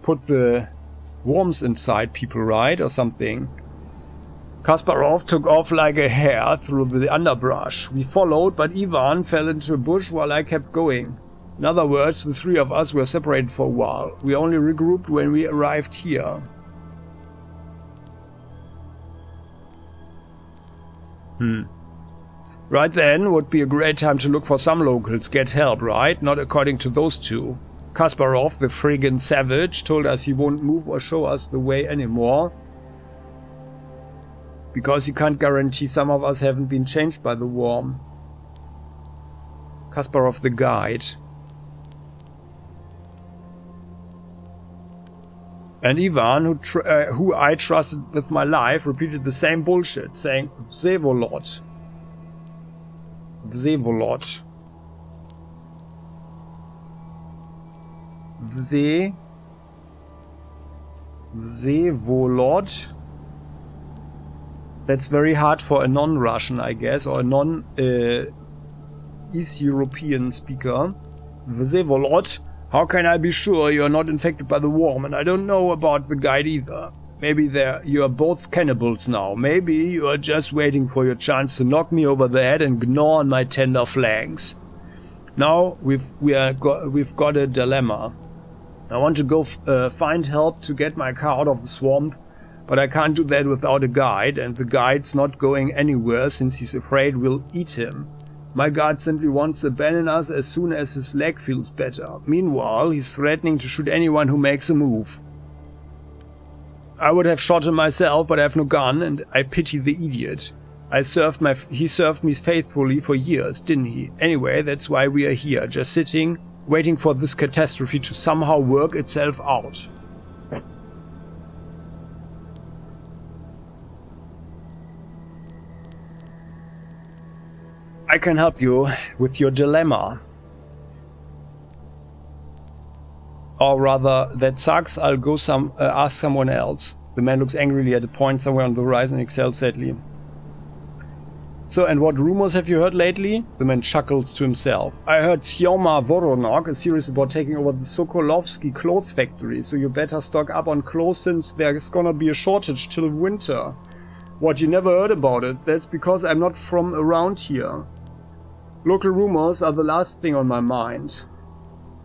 put the worms inside people, right? Or something. Kasparov took off like a hare through the underbrush. We followed, but Ivan fell into a bush while I kept going. In other words, the three of us were separated for a while. We only regrouped when we arrived here. Right then would be a great time to look for some locals, get help, right? Not according to those two. Kasparov, the friggin' savage, told us he won't move or show us the way anymore. Because he can't guarantee some of us haven't been changed by the worm. Kasparov the guide. And Ivan, who I trusted with my life, repeated the same bullshit, saying Vsevolod. Vsevolod. Vsevolod. That's very hard for a non-Russian, I guess, or a non-East European speaker. Vsevolod. How can I be sure you're not infected by the worm? And I don't know about the guide either. Maybe you are both cannibals now. Maybe you are just waiting for your chance to knock me over the head and gnaw on my tender flanks. Now we've got a dilemma. I want to go find help to get my car out of the swamp, but I can't do that without a guide, and the guide's not going anywhere since he's afraid we'll eat him. My guard simply wants to abandon us as soon as his leg feels better. Meanwhile, he's threatening to shoot anyone who makes a move. I would have shot him myself, but I have no gun, and I pity the idiot. He served me faithfully for years, didn't he? Anyway, that's why we are here, just sitting, waiting for this catastrophe to somehow work itself out. I can help you with your dilemma. Or rather, that sucks, I'll go ask someone else. The man looks angrily at a point somewhere on the horizon and exhales sadly. So, and what rumors have you heard lately? The man chuckles to himself. I heard Xioma Voronok is serious about taking over the Sokolovsky clothes factory, so you better stock up on clothes since there's gonna be a shortage till winter. What, you never heard about it? That's because I'm not from around here. Local rumors are the last thing on my mind.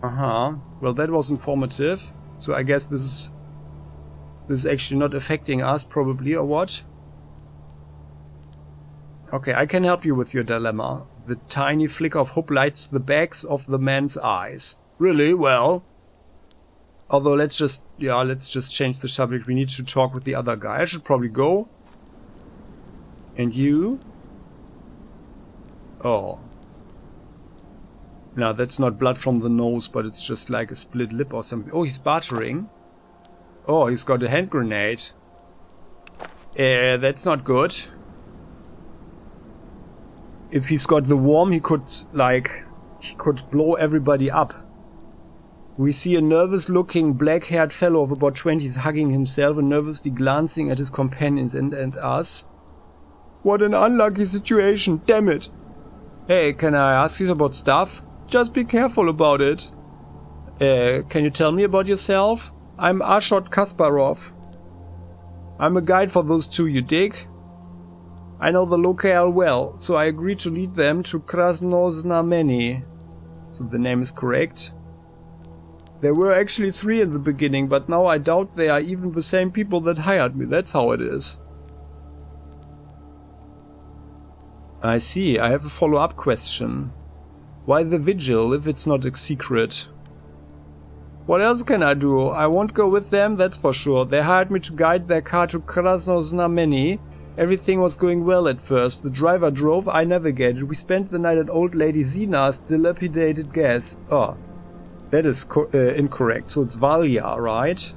Well, that was informative. So I guess this is actually not affecting us, probably, or what? Okay, I can help you with your dilemma. The tiny flicker of hope lights the backs of the man's eyes. Really? Well. Although let's just change the subject. We need to talk with the other guy. I should probably go. And you? Oh. No, that's not blood from the nose, but it's just like a split lip or something. Oh, he's bartering. Oh, he's got a hand grenade. That's not good. If he's got the worm, he could blow everybody up. We see a nervous-looking, black-haired fellow of about 20 hugging himself and nervously glancing at his companions and us. What an unlucky situation, damn it! Hey, can I ask you about stuff? Just be careful about it. Can you tell me about yourself? I'm Ashot Kasparov. I'm a guide for those two, you dig? I know the locale well, so I agreed to lead them to Krasnoznameni. So the name is correct. There were actually 3 in the beginning, but now I doubt they are even the same people that hired me. That's how it is. I see. I have a follow-up question. Why the vigil if it's not a secret? What else can I do? I won't go with them, that's for sure. They hired me to guide their car to Krasnoznameni. Everything was going well at first. The driver drove, I navigated. We spent the night at old lady Zina's dilapidated gas. Oh, that is incorrect. So it's Valya, right?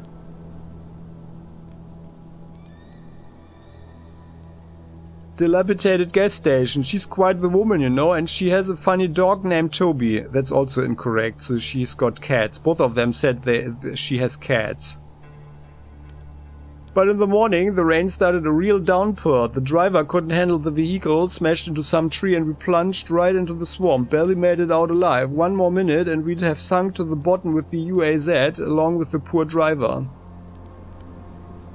Dilapidated gas station. She's quite the woman, you know, and she has a funny dog named Toby. That's also incorrect. So she's got cats. Both of them said she has cats. But in the morning, the rain started a real downpour. The driver couldn't handle the vehicle, smashed into some tree, and we plunged right into the swamp. Barely made it out alive. 1 more minute and we'd have sunk to the bottom with the UAZ, along with the poor driver.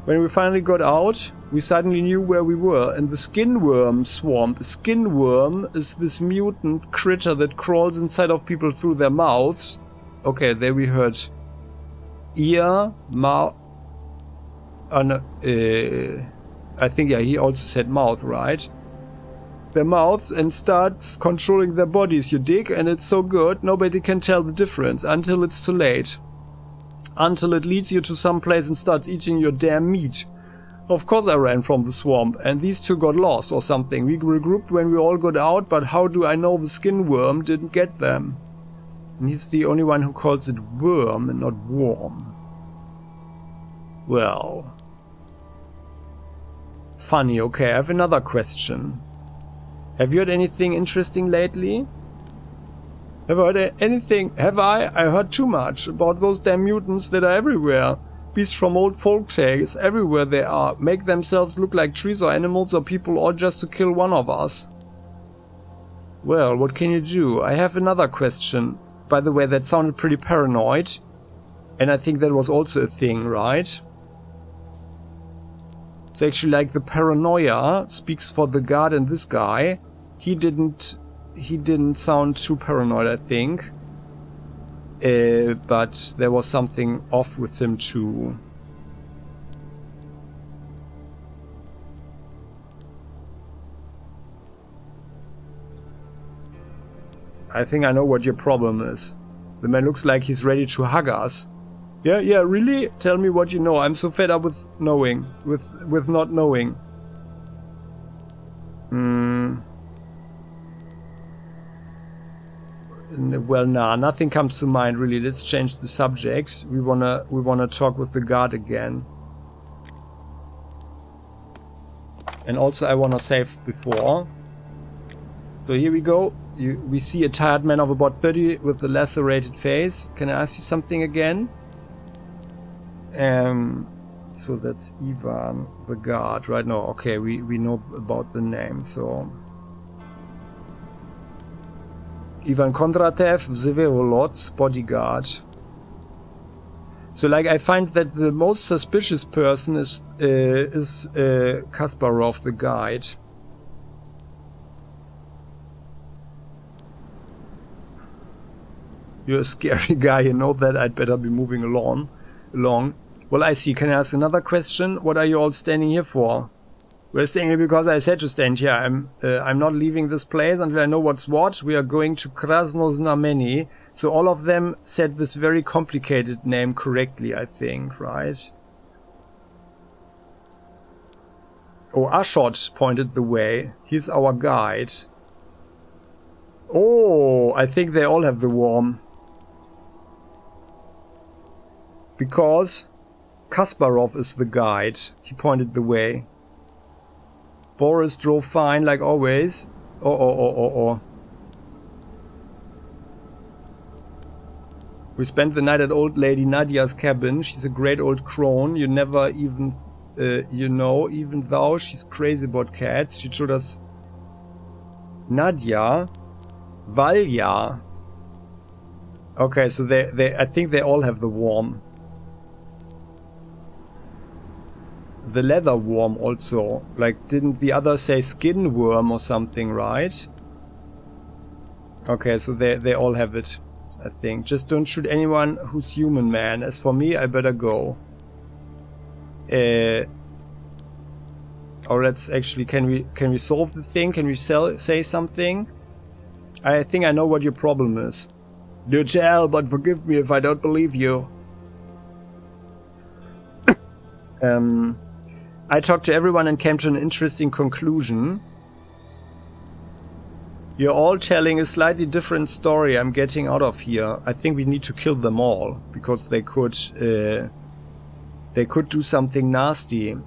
When we finally got out, we suddenly knew where we were, in the skinworm swamp. A skinworm is this mutant critter that crawls inside of people through their mouths. Okay, there we heard ear, mouth. I think, yeah, he also said mouth, right? Their mouths and starts controlling their bodies, you dig? And it's so good, nobody can tell the difference until it's too late. Until it leads you to some place and starts eating your damn meat. Of course I ran from the swamp, and these two got lost or something. We regrouped when we all got out, but how do I know the skin worm didn't get them? And he's the only one who calls it worm and not worm. Well... funny, okay, I have another question. Have you heard anything interesting lately? Have I heard anything? Have I? I heard too much about those damn mutants that are everywhere. Beasts from old folk tales, everywhere they are, make themselves look like trees or animals or people, all just to kill one of us. Well, what can you do? I have another question. By the way, that sounded pretty paranoid. And I think that was also a thing, right? So actually, like, the paranoia speaks for the guard and this guy. He didn't sound too paranoid, I think. But there was something off with him too. I think I know what your problem is. The man looks like he's ready to hug us. Yeah, really? Tell me what you know. I'm so fed up with knowing. With not knowing. Well, nah, nothing comes to mind really. Let's change the subject. We wanna talk with the guard again. And also I wanna save before. So here we go. We see a tired man of about 30 with a lacerated face. Can I ask you something again? So that's Ivan, the guard, right? No, okay, we know about the name, so... Ivan Kondratev, Vsevolod's bodyguard. So, like, I find that the most suspicious person is Kasparov, the guide. You're a scary guy, you know that. I'd better be moving along. Well, I see. Can I ask another question? What are you all standing here for? We're staying here because I said to stand here. I'm not leaving this place until I know what's what. We are going to Krasnoznameni. So all of them said this very complicated name correctly, I think, right? Oh, Ashot pointed the way. He's our guide. Oh, I think they all have the worm. Because Kasparov is the guide. He pointed the way. Boris drove fine, like always. Oh. We spent the night at old lady Nadia's cabin. She's a great old crone. You never even, even though she's crazy about cats. She showed us Nadia. Valya. Okay, so I think they all have the worm. The leather worm also. Like, didn't the other say skin worm or something, right? Okay, so they all have it, I think. Just don't shoot anyone who's human, man. As for me, I better go. Or let's actually, can we solve the thing? Can we say something? I think I know what your problem is. Do tell, but forgive me if I don't believe you. I talked to everyone and came to an interesting conclusion. You're all telling a slightly different story. I'm getting out of here. I think we need to kill them all because they could do something nasty.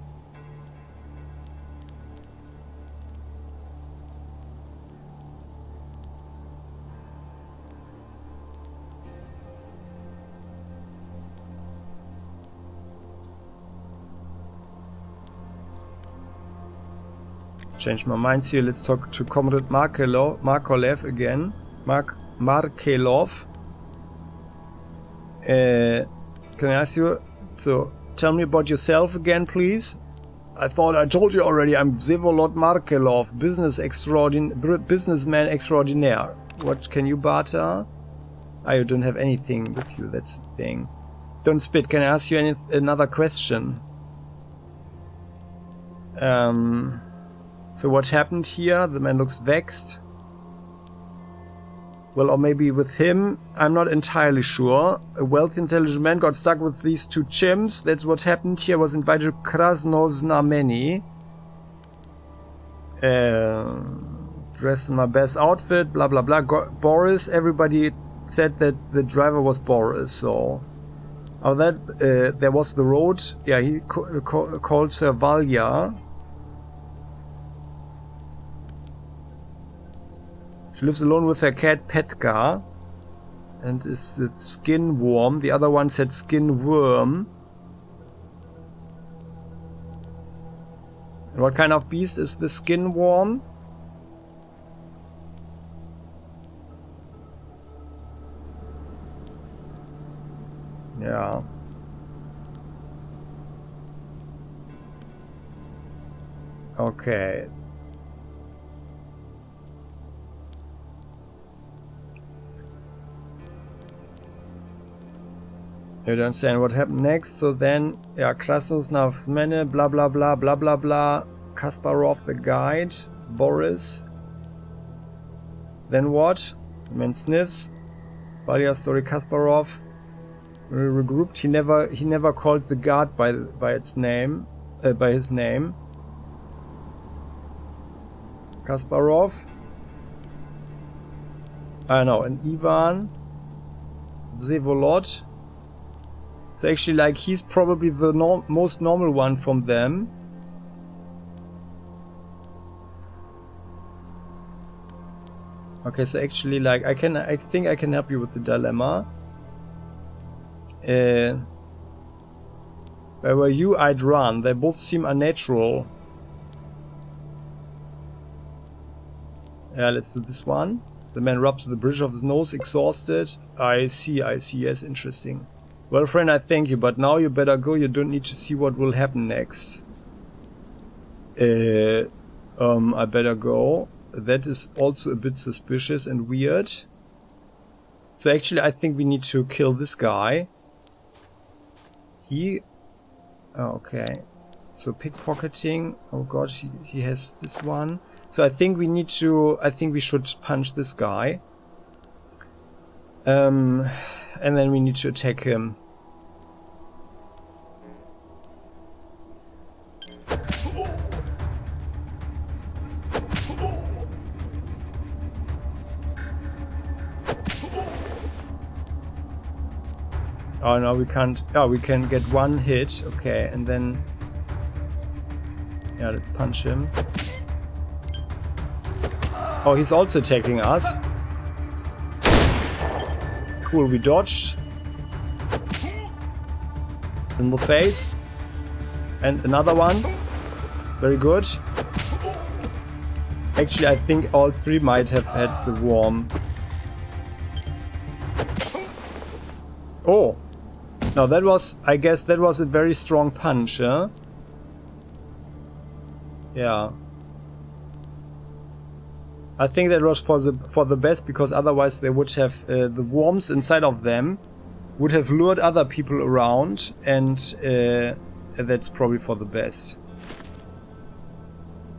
Change my minds here. Let's talk to Comrade Markelov again. Markelov. Can I ask you? So, tell me about yourself again, please. I thought I told you already. I'm Vsevolod Markelov, businessman extraordinaire. What can you barter? You don't have anything with you. That's the thing. Don't spit. Can I ask you another question? So what happened here? The man looks vexed. Well, or maybe with him, I'm not entirely sure. A wealthy, intelligent man got stuck with these two chimps. That's what happened here. Was invited to Krasnoznameni. Dressed in my best outfit, blah blah blah. Boris, everybody said that the driver was Boris, so... Oh, there was the road. Yeah, he called her Valya. She lives alone with her cat Petka and is the skin worm. The other one said skin worm. And what kind of beast is the skin worm? Yeah. Okay. You don't understand what happened next. So then, yeah, Klassus Navmene, blah blah blah blah blah blah. Kasparov the guide, Boris. Then what? The man sniffs. Valia story Kasparov. Regrouped. He never called the guard by its name, by his name. Kasparov. I know, and Ivan. Vsevolod. So actually, like, he's probably the most normal one from them. Okay, so actually, like, I think I can help you with the dilemma. Where were you? I'd run. They both seem unnatural. Yeah, let's do this one. The man rubs the bridge of his nose, exhausted. I see, yes, interesting. Well, friend, I thank you, but now you better go. You don't need to see what will happen next. I better go. That is also a bit suspicious and weird. So actually, I think we need to kill this guy. He... Oh, okay. So pickpocketing. Oh god, he has this one. So I think we need to... I think we should punch this guy. And then we need to attack him. Oh no, we can't. Oh, we can get one hit. Okay, and then... Yeah, let's punch him. Oh, he's also attacking us. Cool, we dodged. In the face. And another one. Very good. Actually, I think all three might have had the worm. Oh! Now that was, I guess that was a very strong punch, huh? Yeah. I think that was for the best, because otherwise they would have the worms inside of them would have lured other people around, and that's probably for the best.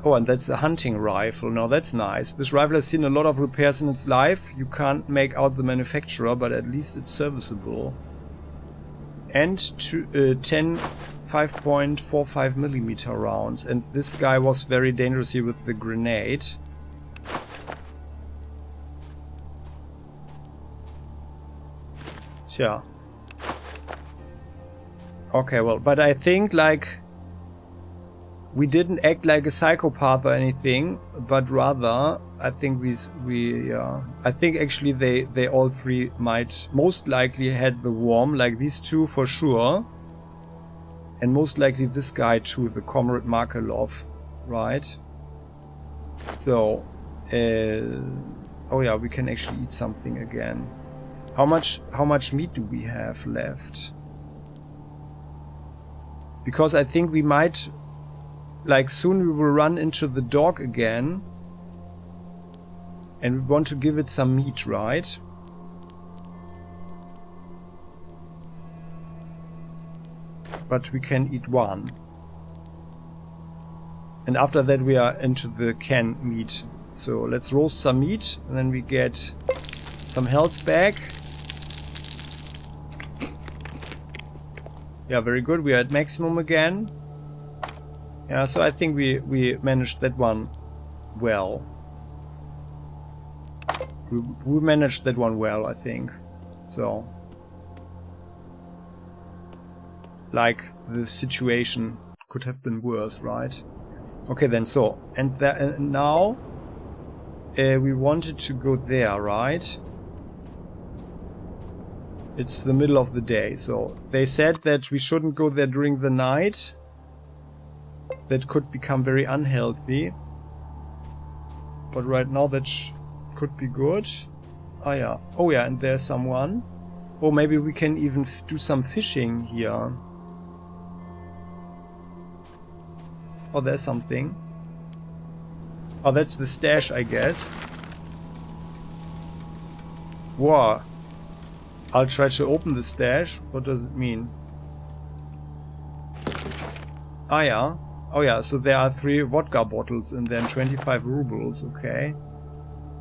Oh, and that's a hunting rifle. Now that's nice. This rifle has seen a lot of repairs in its life. You can't make out the manufacturer, but at least it's serviceable. And 10 5.45mm rounds. And this guy was very dangerous here with the grenade. Yeah. Okay, well, but I think, like, we didn't act like a psychopath or anything, but rather, I think I think actually they all three might most likely had the worm, like these two for sure, and most likely this guy too, the Comrade Markelov, right? So, oh yeah, we can actually eat something again. How much meat do we have left? Because I think we might, like, soon we will run into the dog again. And we want to give it some meat, right? But we can eat one. And after that we are into the canned meat. So let's roast some meat, and then we get some health back. Yeah, very good. We are at maximum again. Yeah, so I think we managed that one well. We managed that one well, I think. So, like, the situation could have been worse, right? Okay, then, so, and now we wanted to go there, right? It's the middle of the day, so they said that we shouldn't go there during the night. That could become very unhealthy. But right now that could be good. Oh yeah. Oh yeah, and there's someone. Or maybe we can even do some fishing here. Oh, there's something. Oh, that's the stash, I guess. Wow. I'll try to open the stash. What does it mean? Ah, yeah. Oh, yeah, so there are 3 vodka bottles and then 25 rubles, okay.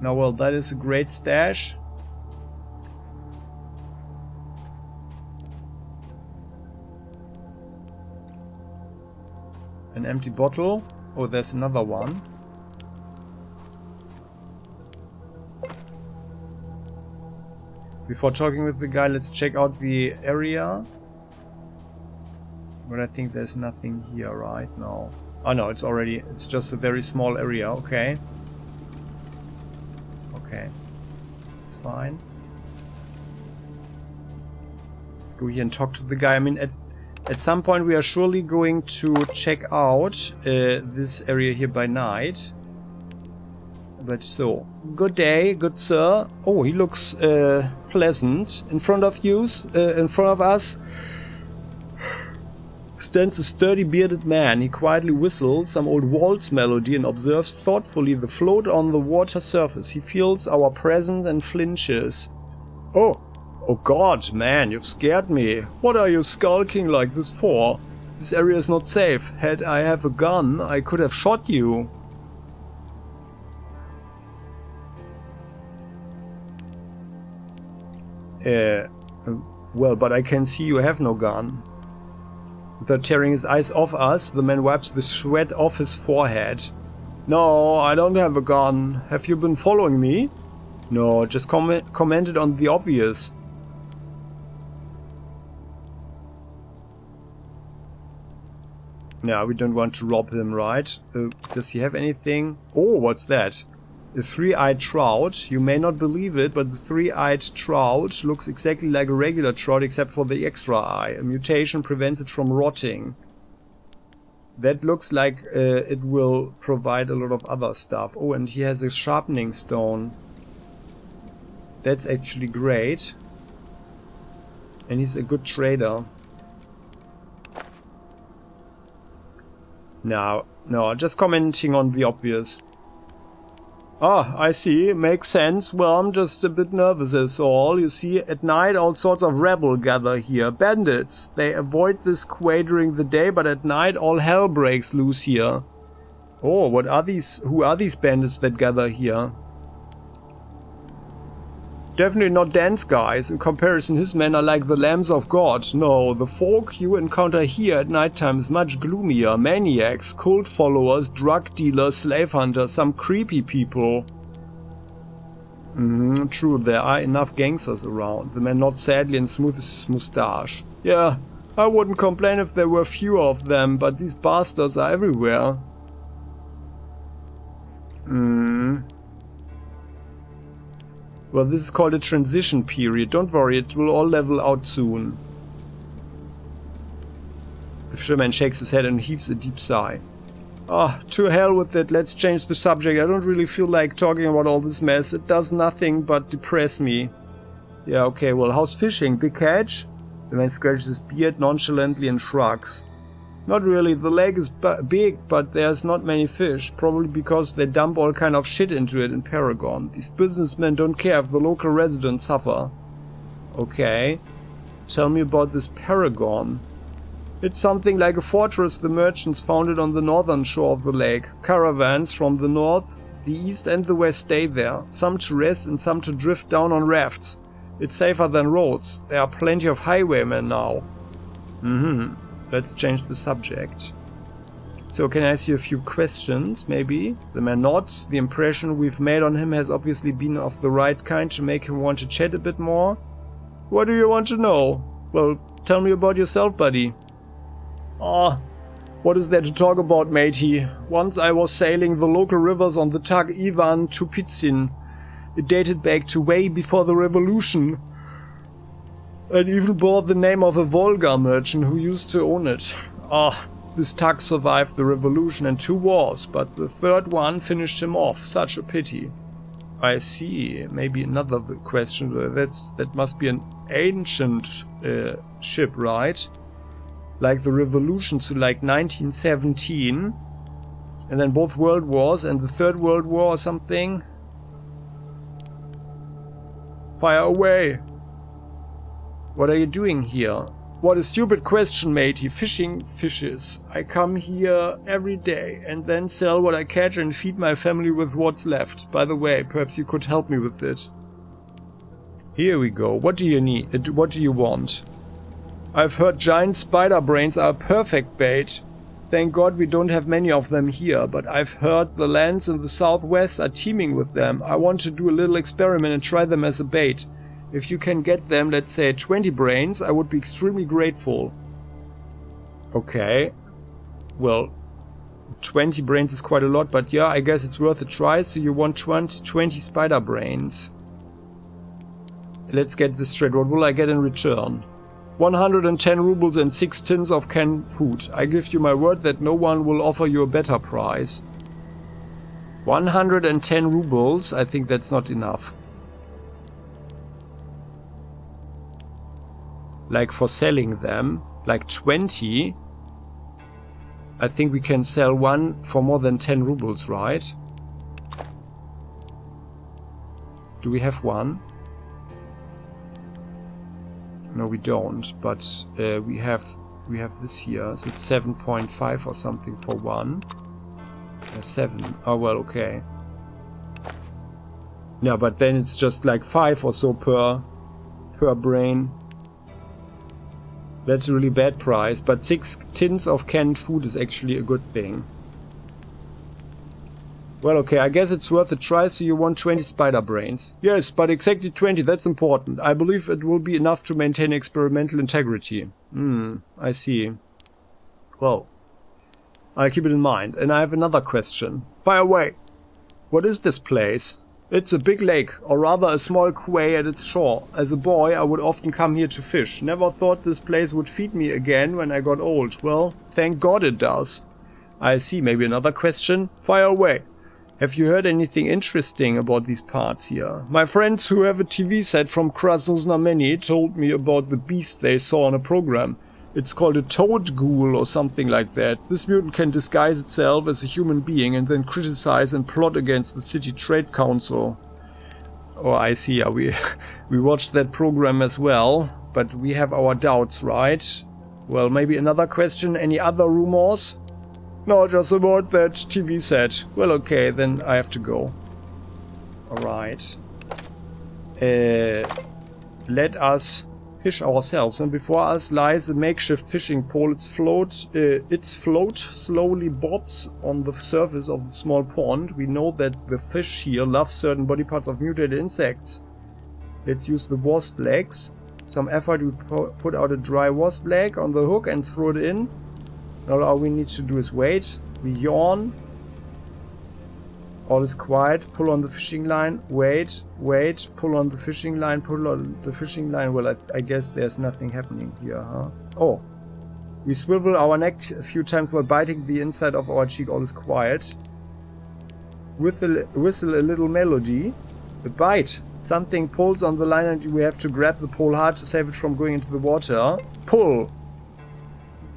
Now, well, that is a great stash. An empty bottle. Oh, there's another one. Before talking with the guy, let's check out the area. But I think there's nothing here right now. Oh no, it's just a very small area, okay. Okay. It's fine. Let's go here and talk to the guy. I mean, at some point we are surely going to check out this area here by night. But so, good day, good sir. Oh, he looks pleasant. In front of us stands a sturdy bearded man. He quietly whistles some old waltz melody and observes thoughtfully the float on the water surface. He feels our presence and flinches. Oh God, man, you've scared me. What are you skulking like this for? This area is not safe. Had I have a gun, I could have shot you. Well, but I can see you have no gun. Without tearing his eyes off us, the man wipes the sweat off his forehead. No, I don't have a gun. Have you been following me? No, just commented on the obvious. Yeah, we don't want to rob him, right? Does he have anything? Oh, what's that? A 3-eyed trout. You may not believe it, but the 3-eyed trout looks exactly like a regular trout except for the extra eye. A mutation prevents it from rotting. That looks like it will provide a lot of other stuff. Oh, and he has a sharpening stone. That's actually great. And he's a good trader. No, just commenting on the obvious. Ah, I see. Makes sense. Well, I'm just a bit nervous as all. You see, at night all sorts of rebel gather here. Bandits. They avoid this quay during the day, but at night all hell breaks loose here. Oh, what are these? Who are these bandits that gather here? Definitely not dance guys. In comparison, his men are like the lambs of God. No, the folk you encounter here at nighttime is much gloomier. Maniacs, cult followers, drug dealers, slave hunters, some creepy people. True, there are enough gangsters around. The man nods sadly and smoothes his moustache. Yeah, I wouldn't complain if there were fewer of them, but these bastards are everywhere. Well, this is called a transition period. Don't worry, it will all level out soon. The fisherman shakes his head and heaves a deep sigh. Ah, to hell with it, let's change the subject. I don't really feel like talking about all this mess. It does nothing but depress me. Yeah, okay, well, how's fishing? Big catch? The man scratches his beard nonchalantly and shrugs. Not really, the lake is big, but there's not many fish, probably because they dump all kind of shit into it in Paragon. These businessmen don't care if the local residents suffer. Okay, tell me about this Paragon. It's something like a fortress the merchants founded on the northern shore of the lake. Caravans from the north, the east and the west stay there, some to rest and some to drift down on rafts. It's safer than roads, there are plenty of highwaymen now. Let's change the subject. So can I ask you a few questions, maybe? The man nods. The impression we've made on him has obviously been of the right kind to make him want to chat a bit more. What do you want to know? Well, tell me about yourself, buddy. Ah, what is there to talk about, matey? Once I was sailing the local rivers on the tug Ivan Tupitsin. It dated back to way before the revolution. And even bore the name of a Volga merchant who used to own it. Ah, this tug survived the revolution and 2 wars, but the 3rd one finished him off. Such a pity. I see. Maybe another question. That must be an ancient ship, right? Like the revolution to like 1917. And then both world wars and the third world war or something. Fire away. What are you doing here? What a stupid question, matey. Fishing fishes. I come here every day and then sell what I catch and feed my family with what's left. By the way, perhaps you could help me with it. Here we go. What do you need? What do you want? I've heard giant spider brains are perfect bait. Thank God we don't have many of them here, but I've heard the lands in the southwest are teeming with them. I want to do a little experiment and try them as a bait. If you can get them, let's say 20 brains, I would be extremely grateful. Okay. Well, 20 brains is quite a lot, but yeah, I guess it's worth a try. So you want 20 spider brains. Let's get this straight. What will I get in return? 110 rubles and 6 tins of canned food. I give you my word that no one will offer you a better price. 110 rubles? I think that's not enough. Like for selling them, like 20. I think we can sell one for more than 10 rubles, right? Do we have one? No, we don't, but we have this here, so it's 7.5 or something for one. 7. Oh well, okay. Yeah, but then it's just like 5 or so per brain. That's a really bad price, but 6 tins of canned food is actually a good thing. Well, okay, I guess it's worth a try, so you want 20 spider brains. Yes, but exactly 20, that's important. I believe it will be enough to maintain experimental integrity. I see. Well, I'll keep it in mind. And I have another question. Fire away! What is this place? It's a big lake, or rather a small quay at its shore. As a boy, I would often come here to fish. Never thought this place would feed me again when I got old. Well, thank God it does. I see, maybe another question? Fire away! Have you heard anything interesting about these parts here? My friends who have a TV set from Krasnoznameni told me about the beast they saw on a program. It's called a toad ghoul or something like that. This mutant can disguise itself as a human being and then criticize and plot against the city trade council. Oh, I see. Yeah, we watched that program as well, but we have our doubts, right? Well, maybe another question. Any other rumors? No, just about that TV set. Well, okay, then I have to go. Alright. Let us fish ourselves, and before us lies a makeshift fishing pole. Its float slowly bobs on the surface of the small pond. We know that the fish here love certain body parts of mutated insects. Let's use the wasp legs. Some effort, we put out a dry wasp leg on the hook and throw it in. Now all we need to do is wait. We yawn. All is quiet. Pull on the fishing line. Wait. Pull on the fishing line. Pull on the fishing line. Well, I guess there's nothing happening here, huh? Oh. We swivel our neck a few times while biting the inside of our cheek. All is quiet. Whistle a little melody. A bite. Something pulls on the line and we have to grab the pole hard to save it from going into the water. Pull.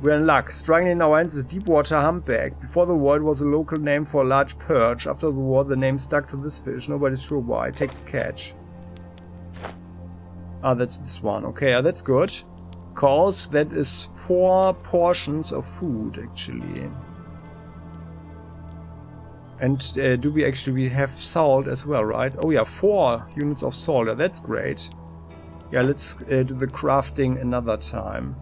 We're in luck. Struggling in our hands is a deep water humpback. Before the war it was a local name for a large perch. After the war the name stuck to this fish. Nobody's sure why. Take the catch. Ah, that's this one. Okay, that's good. Cause that is 4 portions of food actually. And do we actually have salt as well, right? Oh yeah, 4 units of salt. Yeah, that's great. Yeah, let's do the crafting another time.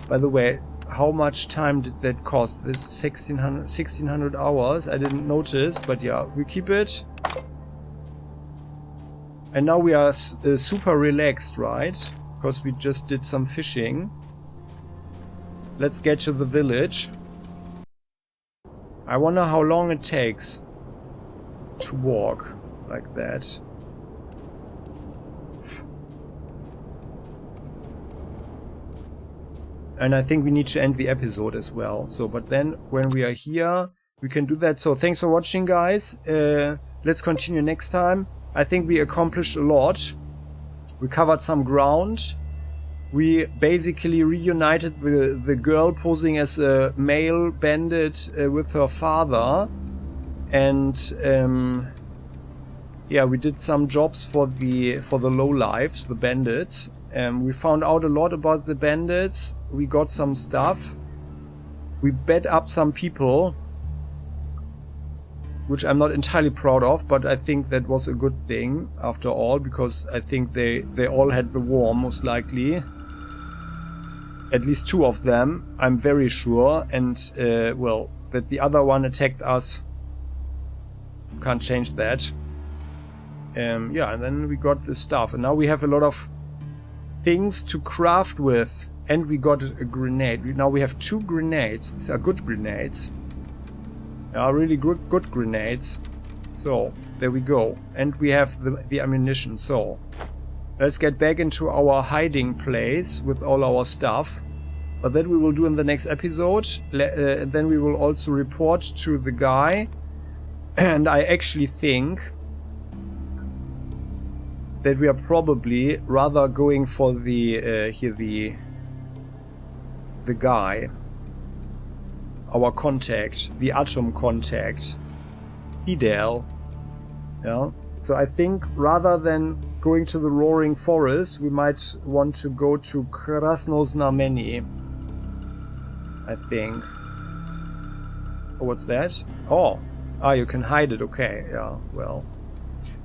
By the way, how much time did that cost? This is 1600 hours. I didn't notice, but yeah, we keep it. And now we are super relaxed, right? Because we just did some fishing. Let's get to the village. I wonder how long it takes to walk like that. And I think we need to end the episode as well. So, but then when we are here, we can do that. So thanks for watching, guys. Let's continue next time. I think we accomplished a lot. We covered some ground. We basically reunited the girl posing as a male bandit with her father. and yeah, we did some jobs for the lowlifes, the bandits. We found out a lot about the bandits. We got some stuff. We bet up some people, which I'm not entirely proud of, but I think that was a good thing after all, because I think they all had the war, most likely. At least 2 of them, I'm very sure, and well, that the other one attacked us, can't change that. Yeah, and then we got this stuff, and now we have a lot of things to craft with, and we got a grenade. Now we have 2 grenades. These are good grenades. Really good grenades. So, there we go. And we have the ammunition. So, let's get back into our hiding place with all our stuff. But that we will do in the next episode. Then we will also report to the guy. And I actually think that we are probably rather going for the guy, our contact, the Atom contact, Fidel. Yeah. So I think rather than going to the Roaring Forest, we might want to go to Krasnoznameni. I think. Oh, what's that? Oh, you can hide it. Okay. Yeah. Well.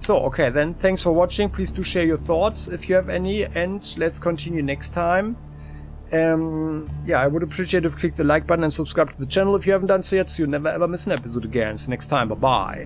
So, okay, then thanks for watching. Please do share your thoughts if you have any, and let's continue next time. Yeah, I would appreciate if you click the like button and subscribe to the channel if you haven't done so yet, so you never ever miss an episode again. So next time, bye-bye.